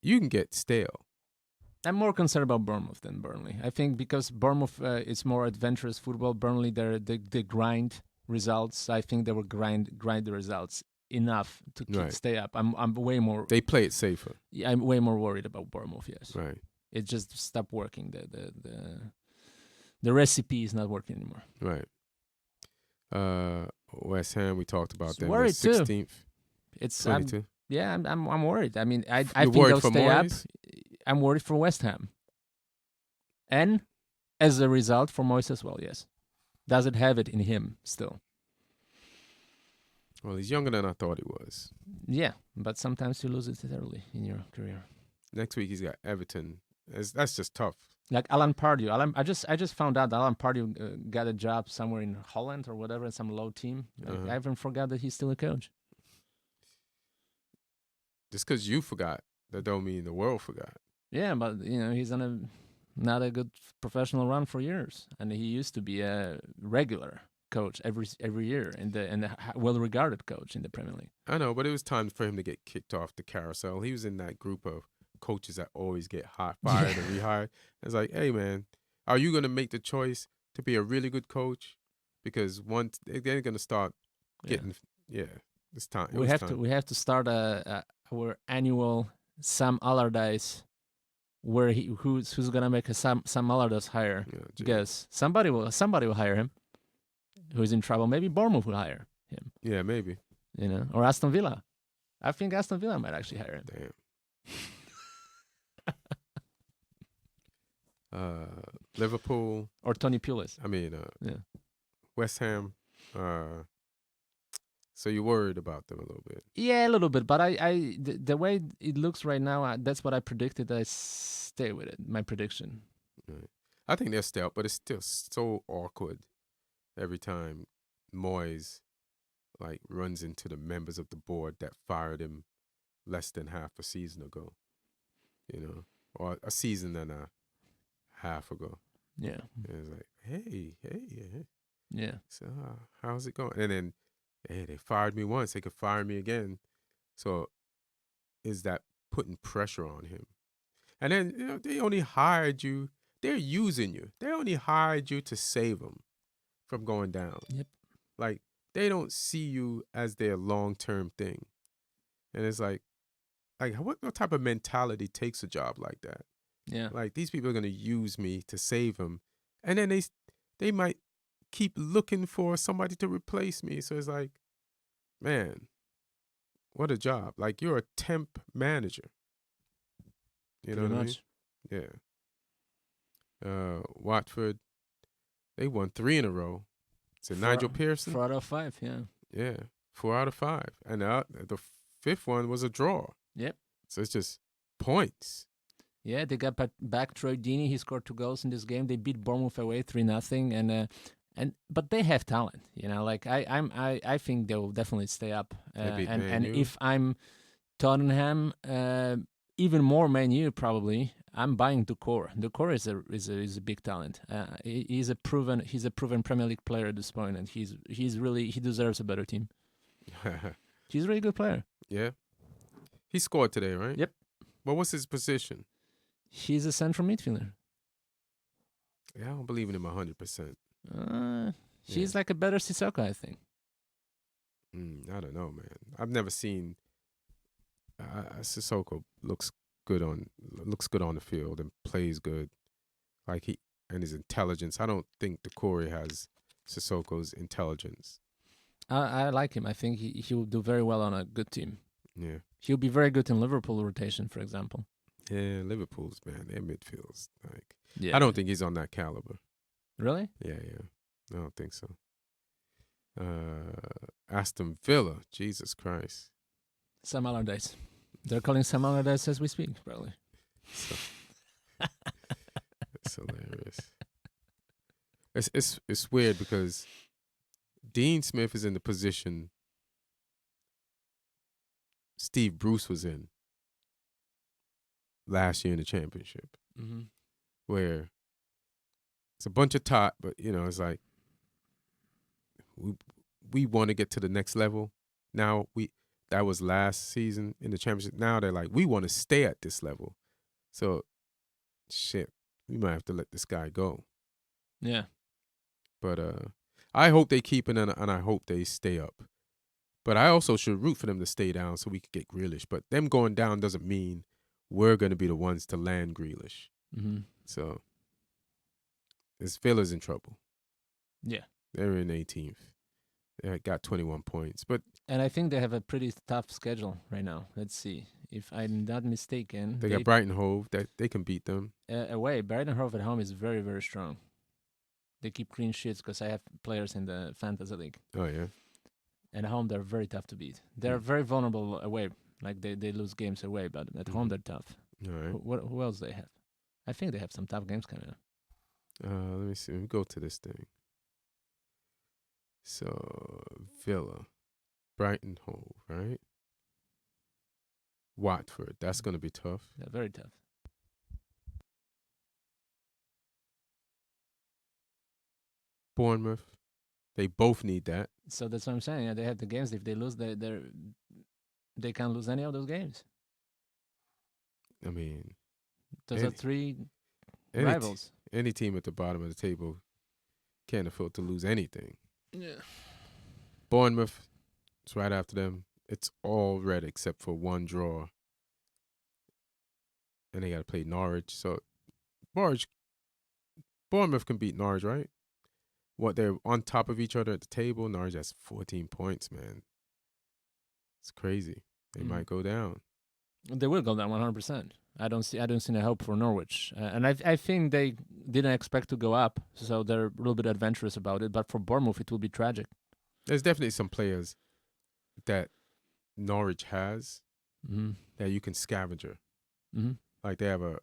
you can get stale. I'm more concerned about Bournemouth than Burnley. I think because Bournemouth is more adventurous football. Burnley, they grind results. I think they will grind the results enough to stay up. I'm way more. They play it safer. Yeah, I'm way more worried about Bournemouth. Yes. Right. It just stopped working. The recipe is not working anymore. Right. West Ham, we talked about them. Worried 16th. Too. It's 22. I'm worried. I mean, I think worried they'll stay Moyes? up. I'm worried for West Ham. And as a result, for Moyes as well, yes. Does it have it in him still? Well, he's younger than I thought he was. Yeah, but sometimes you lose it early in your career. Next week he's got Everton. That's just tough. Like Alan Pardew. I just found out Alan Pardew got a job somewhere in Holland or whatever, in some low team. I even forgot that he's still a coach. Just because you forgot, that don't mean the world forgot. Yeah, but he's on not a good professional run for years, and he used to be a regular coach every year and a well-regarded coach in the Premier League. I know, but it was time for him to get kicked off the carousel. He was in that group of coaches that always get fired and rehired. It's like, hey man, are you going to make the choice to be a really good coach? Because once they're going to start getting, it's time. We have to start our annual Sam Allardyce, where who's going to make a Sam Allardyce hire? Guess somebody will hire him. Who's in trouble? Maybe Bournemouth will hire him. Yeah, maybe. Or Aston Villa. I think Aston Villa might actually hire him. Damn. Liverpool or Tony Pulis. West Ham. So you're worried about them a little bit? Yeah, a little bit. But the way it looks right now, that's what I predicted. I stay with it. My prediction. Right. I think they're stale, but it's still so awkward every time Moyes runs into the members of the board that fired him less than half a season ago. Or a season and a half ago. Yeah. And it's like, hey. Yeah. So how's it going? And then, hey, they fired me once. They could fire me again. So is that putting pressure on him? And then, they only hired you. They're using you. They only hired you to save them from going down. Yep. They don't see you as their long-term thing. And it's like what type of mentality takes a job like that? Yeah. These people are going to use me to save them. And then they might keep looking for somebody to replace me. So it's like, man, what a job. You're a temp manager. You know what I mean? Yeah. Watford, they won 3 in a row. Is it Nigel Pearson? 4 out of 5, yeah. Yeah, 4 out of 5. And the 5th one was a draw. Yep. So it's just points. Yeah, they got back Troy Deeney. He scored 2 goals in this game. They beat Bournemouth away 3-0. And But they have talent, Like I think they will definitely stay up. And if I'm Tottenham, even more Man U probably. I'm buying Ducour. Ducour is a big talent. He's a proven Premier League player at this point, and he deserves a better team. He's a really good player. Yeah, he scored today, right? Yep. Well, what's his position? He's a central midfielder. Yeah, I don't believe in him 100%. He's like a better Sissoko, I think. I don't know, man. I've never seen Sissoko looks good on the field and plays good, and his intelligence. I don't think Ducour has Sissoko's intelligence. I like him. I think he will do very well on a good team. Yeah, he'll be very good in Liverpool rotation, for example. Yeah, Liverpool's, man, their midfield's I don't think he's on that caliber. Really? Yeah, I don't think so. Aston Villa, Jesus Christ. Sam Allardyce. They're calling Sam Allardyce as we speak, probably. It's hilarious. It's weird because Dean Smith is in the position Steve Bruce was in last year in the championship, where it's a bunch of talk, but it's like we want to get to the next level. Now that was last season in the championship. Now they're like, we want to stay at this level. So, shit, we might have to let this guy go. Yeah. But I hope they keep it, and I hope they stay up. But I also should root for them to stay down so we could get Grealish. But them going down doesn't mean we're going to be the ones to land Grealish. So, Villa's in trouble. Yeah. They're in 18th. They got 21 points. And I think they have a pretty tough schedule right now. Let's see. If I'm not mistaken. They got Brighton Hove. They can beat them. Away. Brighton Hove at home is very, very strong. They keep clean sheets because I have players in the Fantasy League. Oh, yeah? And at home, they're very tough to beat. They're very vulnerable away. Like, they lose games away, but at home, they're tough. All right. Who else they have? I think they have some tough games coming up. Let me see. Let me go to this thing. So, Villa, Brighton Hove, right? Watford, that's going to be tough. Yeah, very tough. Bournemouth, they both need that. So that's what I'm saying. Yeah, they have the games. If they lose, they can't lose any of those games. I mean, those are three rivals. Any team at the bottom of the table can't afford to lose anything. Yeah. Bournemouth, it's right after them. It's all red except for one draw. And they got to play Norwich. So, Bournemouth can beat Norwich, right? They're on top of each other at the table. Norwich has 14 points, man. It's crazy. They might go down. They will go down 100%. I don't see any hope for Norwich. And I think they didn't expect to go up, so they're a little bit adventurous about it. But for Bournemouth, it will be tragic. There's definitely some players that Norwich has that you can scavenger. Like they have a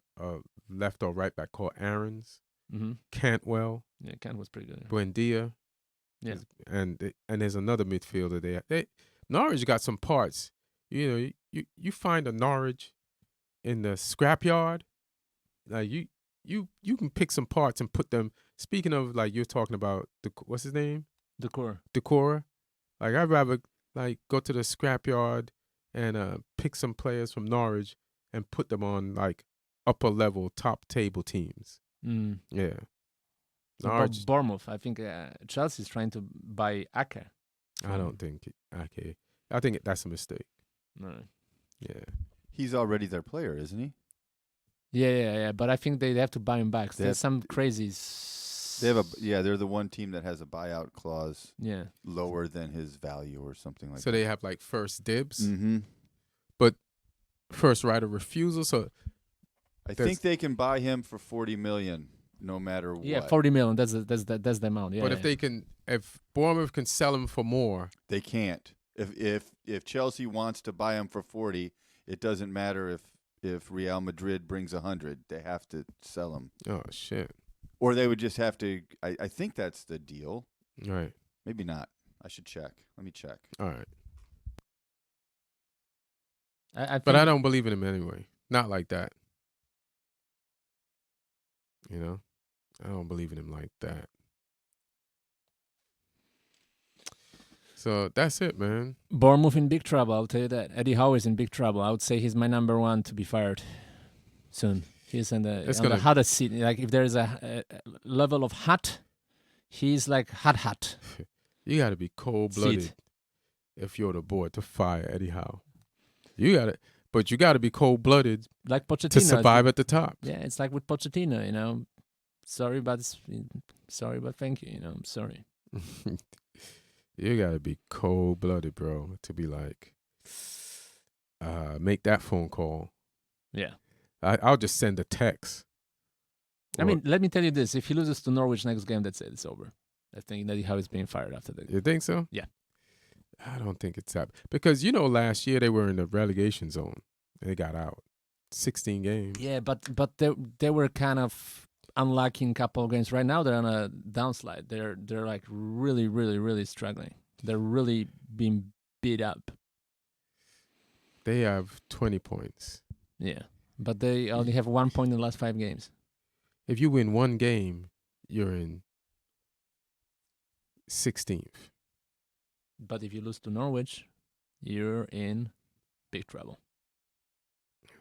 left or right back called Aarons, Cantwell. Yeah, Cantwell's pretty good. Buendia. Yeah. And there's another midfielder there. Norwich got some parts. You find a Norwich in the scrapyard, like you can pick some parts and put them. Speaking of, like, you're talking about what's his name? Ducour. Like, I'd rather go to the scrapyard and pick some players from Norwich and put them on like upper level top table teams. Yeah. Norwich. Bournemouth. I think Chelsea's trying to buy Ake. I don't think Ake. I think that's a mistake. No. Yeah. He's already their player, isn't he? Yeah. But I think they have to buy him back. There's some crazies. They're the one team that has a buyout clause. Yeah. Lower than his value or something like that. So they have like first dibs. Mm-hmm. But first right of refusal. So I think they can buy him for $40 million, no matter what. Yeah, $40 million. That's the amount. Yeah. But if Bournemouth can sell him for more, they can't. If Chelsea wants to buy him for 40, it doesn't matter if Real Madrid brings 100. They have to sell him. Oh shit! Or they would just have to. I think that's the deal. Right. Maybe not. I should check. Let me check. All right. But I don't believe in him anyway. Not like that. You know, I don't believe in him like that. So that's it, man. Bournemouth in big trouble, I'll tell you that. Eddie Howe is in big trouble. I would say he's my number one to be fired soon. He's on the hottest seat. Like, if there's a level of hot, he's like hot. You got to be cold-blooded if you're the board to fire Eddie Howe. You got it. But you got to be cold-blooded like Pochettino, to survive at the top. Yeah, it's like with Pochettino, you know. Sorry, but thank you, you know. I'm sorry. You got to be cold-blooded, bro, to be like, make that phone call. Yeah. I'll just send a text. I mean, let me tell you this. If he loses to Norwich next game, that's it. It's over. I think that how he's being fired after that. You think so? Yeah. I don't think it's that. Because, you know, last year they were in the relegation zone. They got out. 16 games. Yeah, but they were kind of unlucky in a couple of games. Right now they're on a downslide. They're like really, really, really struggling. They're really being beat up. They have 20 points. Yeah, but they only have 1 point in the last 5 games. If you win one game, you're in 16th. But if you lose to Norwich, you're in big trouble.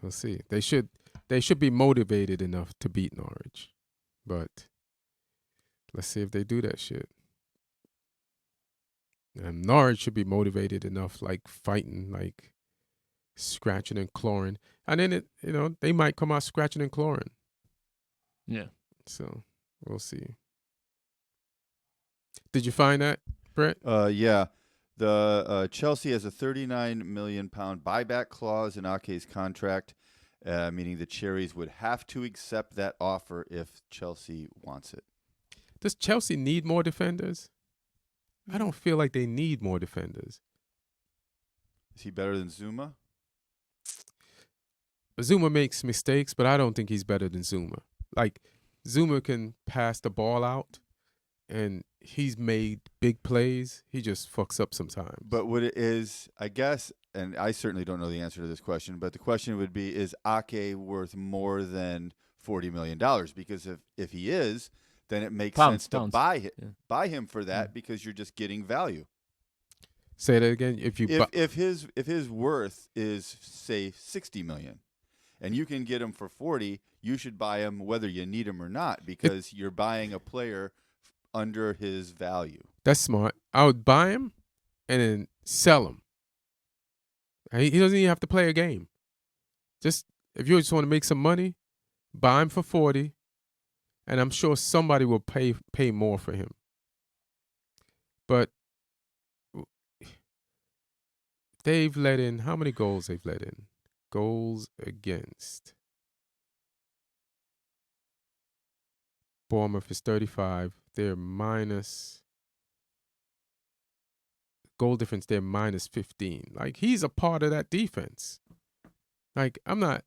We'll see. They should be motivated enough to beat Norwich. But let's see if they do that shit. And Norwich should be motivated enough, like fighting, like scratching and clawing. And then they might come out scratching and clawing. Yeah. So we'll see. Did you find that, Brett? Yeah. The Chelsea has a £39 million buyback clause in Ake's contract, meaning the Cherries would have to accept that offer if Chelsea wants it. Does Chelsea need more defenders? I don't feel like they need more defenders. Is he better than Zuma? Zuma makes mistakes, but I don't think he's better than Zuma. Like, Zuma can pass the ball out, and he's made big plays. He just fucks up sometimes. But what it is, I guess, and I certainly don't know the answer to this question, but the question would be, is Ake worth more than $40 million? Because if he is, then it makes sense to buy him for that because you're just getting value. Say that again. If his worth is, say, $60 million, and you can get him for 40, you should buy him whether you need him or not, because you're buying a player under his value. That's smart. I would buy him and then sell him. He doesn't even have to play a game. Just if you just want to make some money, buy him for 40, and I'm sure somebody will pay more for him. But they've let in, how many goals they've let in? Goals against. Bournemouth is 35. They're minus. Goal difference, they're minus 15. Like, he's a part of that defense. Like, I'm not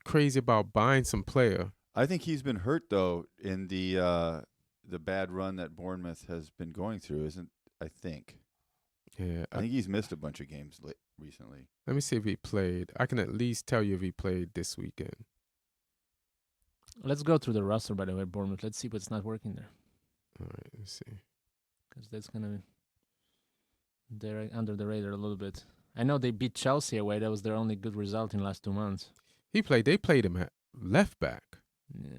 crazy about buying some player. I think he's been hurt, though, in the bad run that Bournemouth has been going through, I think. Yeah. I think he's missed a bunch of games recently. Let me see if he played. I can at least tell you if he played this weekend. Let's go through the roster, by the way, Bournemouth. Let's see what's not working there. All right, let's see. Because that's going to... They're under the radar a little bit. I know they beat Chelsea away. That was their only good result in the last 2 months. They played him at left back. Yeah.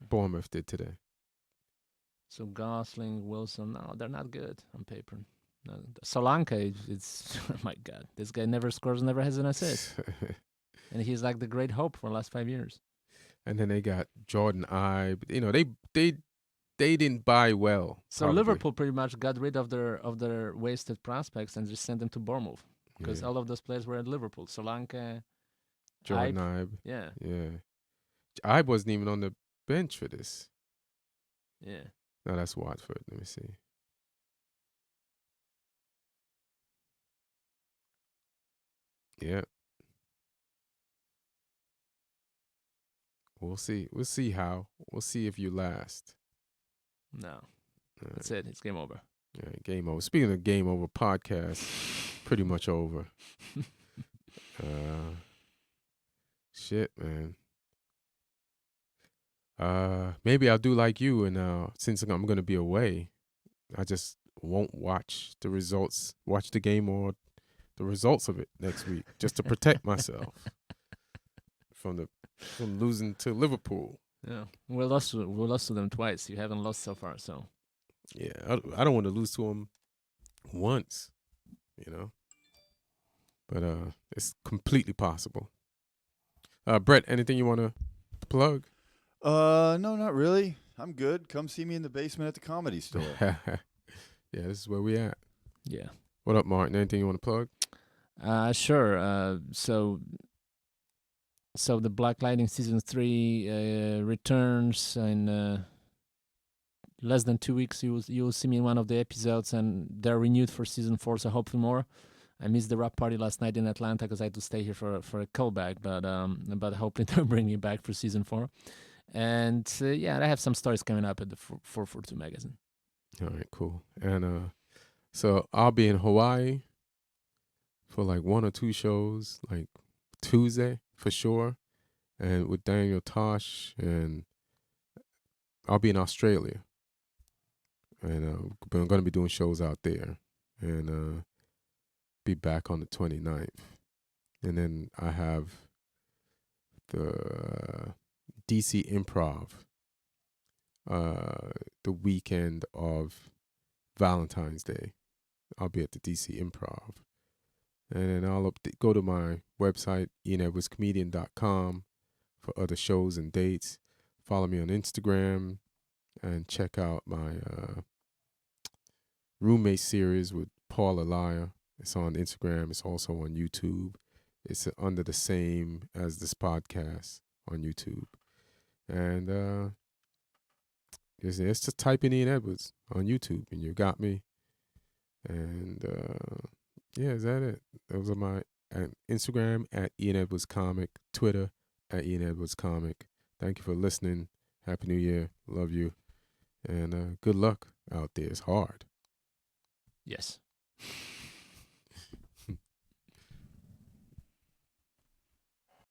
Bournemouth did today. So Gosling, Wilson, no, they're not good on paper. No, Solanke, it's oh my God, this guy never scores, never has an assist, and he's like the great hope for the last 5 years. And then they got Jordan Ibe. You know, they didn't buy well. So probably. Liverpool pretty much got rid of their wasted prospects and just sent them to Bournemouth because all of those players were at Liverpool. Solanke, Jordan Ibe. Yeah. Ibe wasn't even on the bench for this. Yeah. No, that's Watford. Let me see. Yeah. We'll see. We'll see how. We'll see if you last. No. That's it. It's game over. Yeah, game over. Speaking of game over, podcast pretty much over. Shit, man. Maybe I'll do like you, and since I'm gonna be away, I just won't watch the results, watch the game or the results of it next week, just to protect myself from losing to Liverpool. Yeah, we lost to them twice. You haven't lost so far, so. Yeah, I don't want to lose to them once, but it's completely possible. Brett, anything you want to plug? No, not really. I'm good. Come see me in the basement at the Comedy Store. Yeah, this is where we at. Yeah. What up, Martin? Anything you want to plug? Sure. So the Black Lightning Season 3 returns in less than 2 weeks. You'll see me in one of the episodes, and they're renewed for Season 4, so hopefully more. I missed the rap party last night in Atlanta because I had to stay here for a callback, but hoping they'll bring me back for Season 4. And I have some stories coming up at the 442 magazine. All right, cool. And so I'll be in Hawaii for like 1 or 2 shows, like Tuesday for sure, and with Daniel Tosh, and I'll be in Australia, and I'm going to be doing shows out there, and be back on the 29th. And then I have the DC Improv the weekend of Valentine's Day. I'll be at the DC Improv. And then I'll go to my website, ianedwardscomedian.com, for other shows and dates. Follow me on Instagram and check out my roommate series with Paul Elia. It's on Instagram. It's also on YouTube. It's under the same as this podcast on YouTube. And it's just type in Ian Edwards on YouTube and you got me. And is that it? Those are my Instagram at Ian Edwards Comic, Twitter at Ian Edwards Comic. Thank you for listening. Happy New Year. Love you. And good luck out there. It's hard. Yes.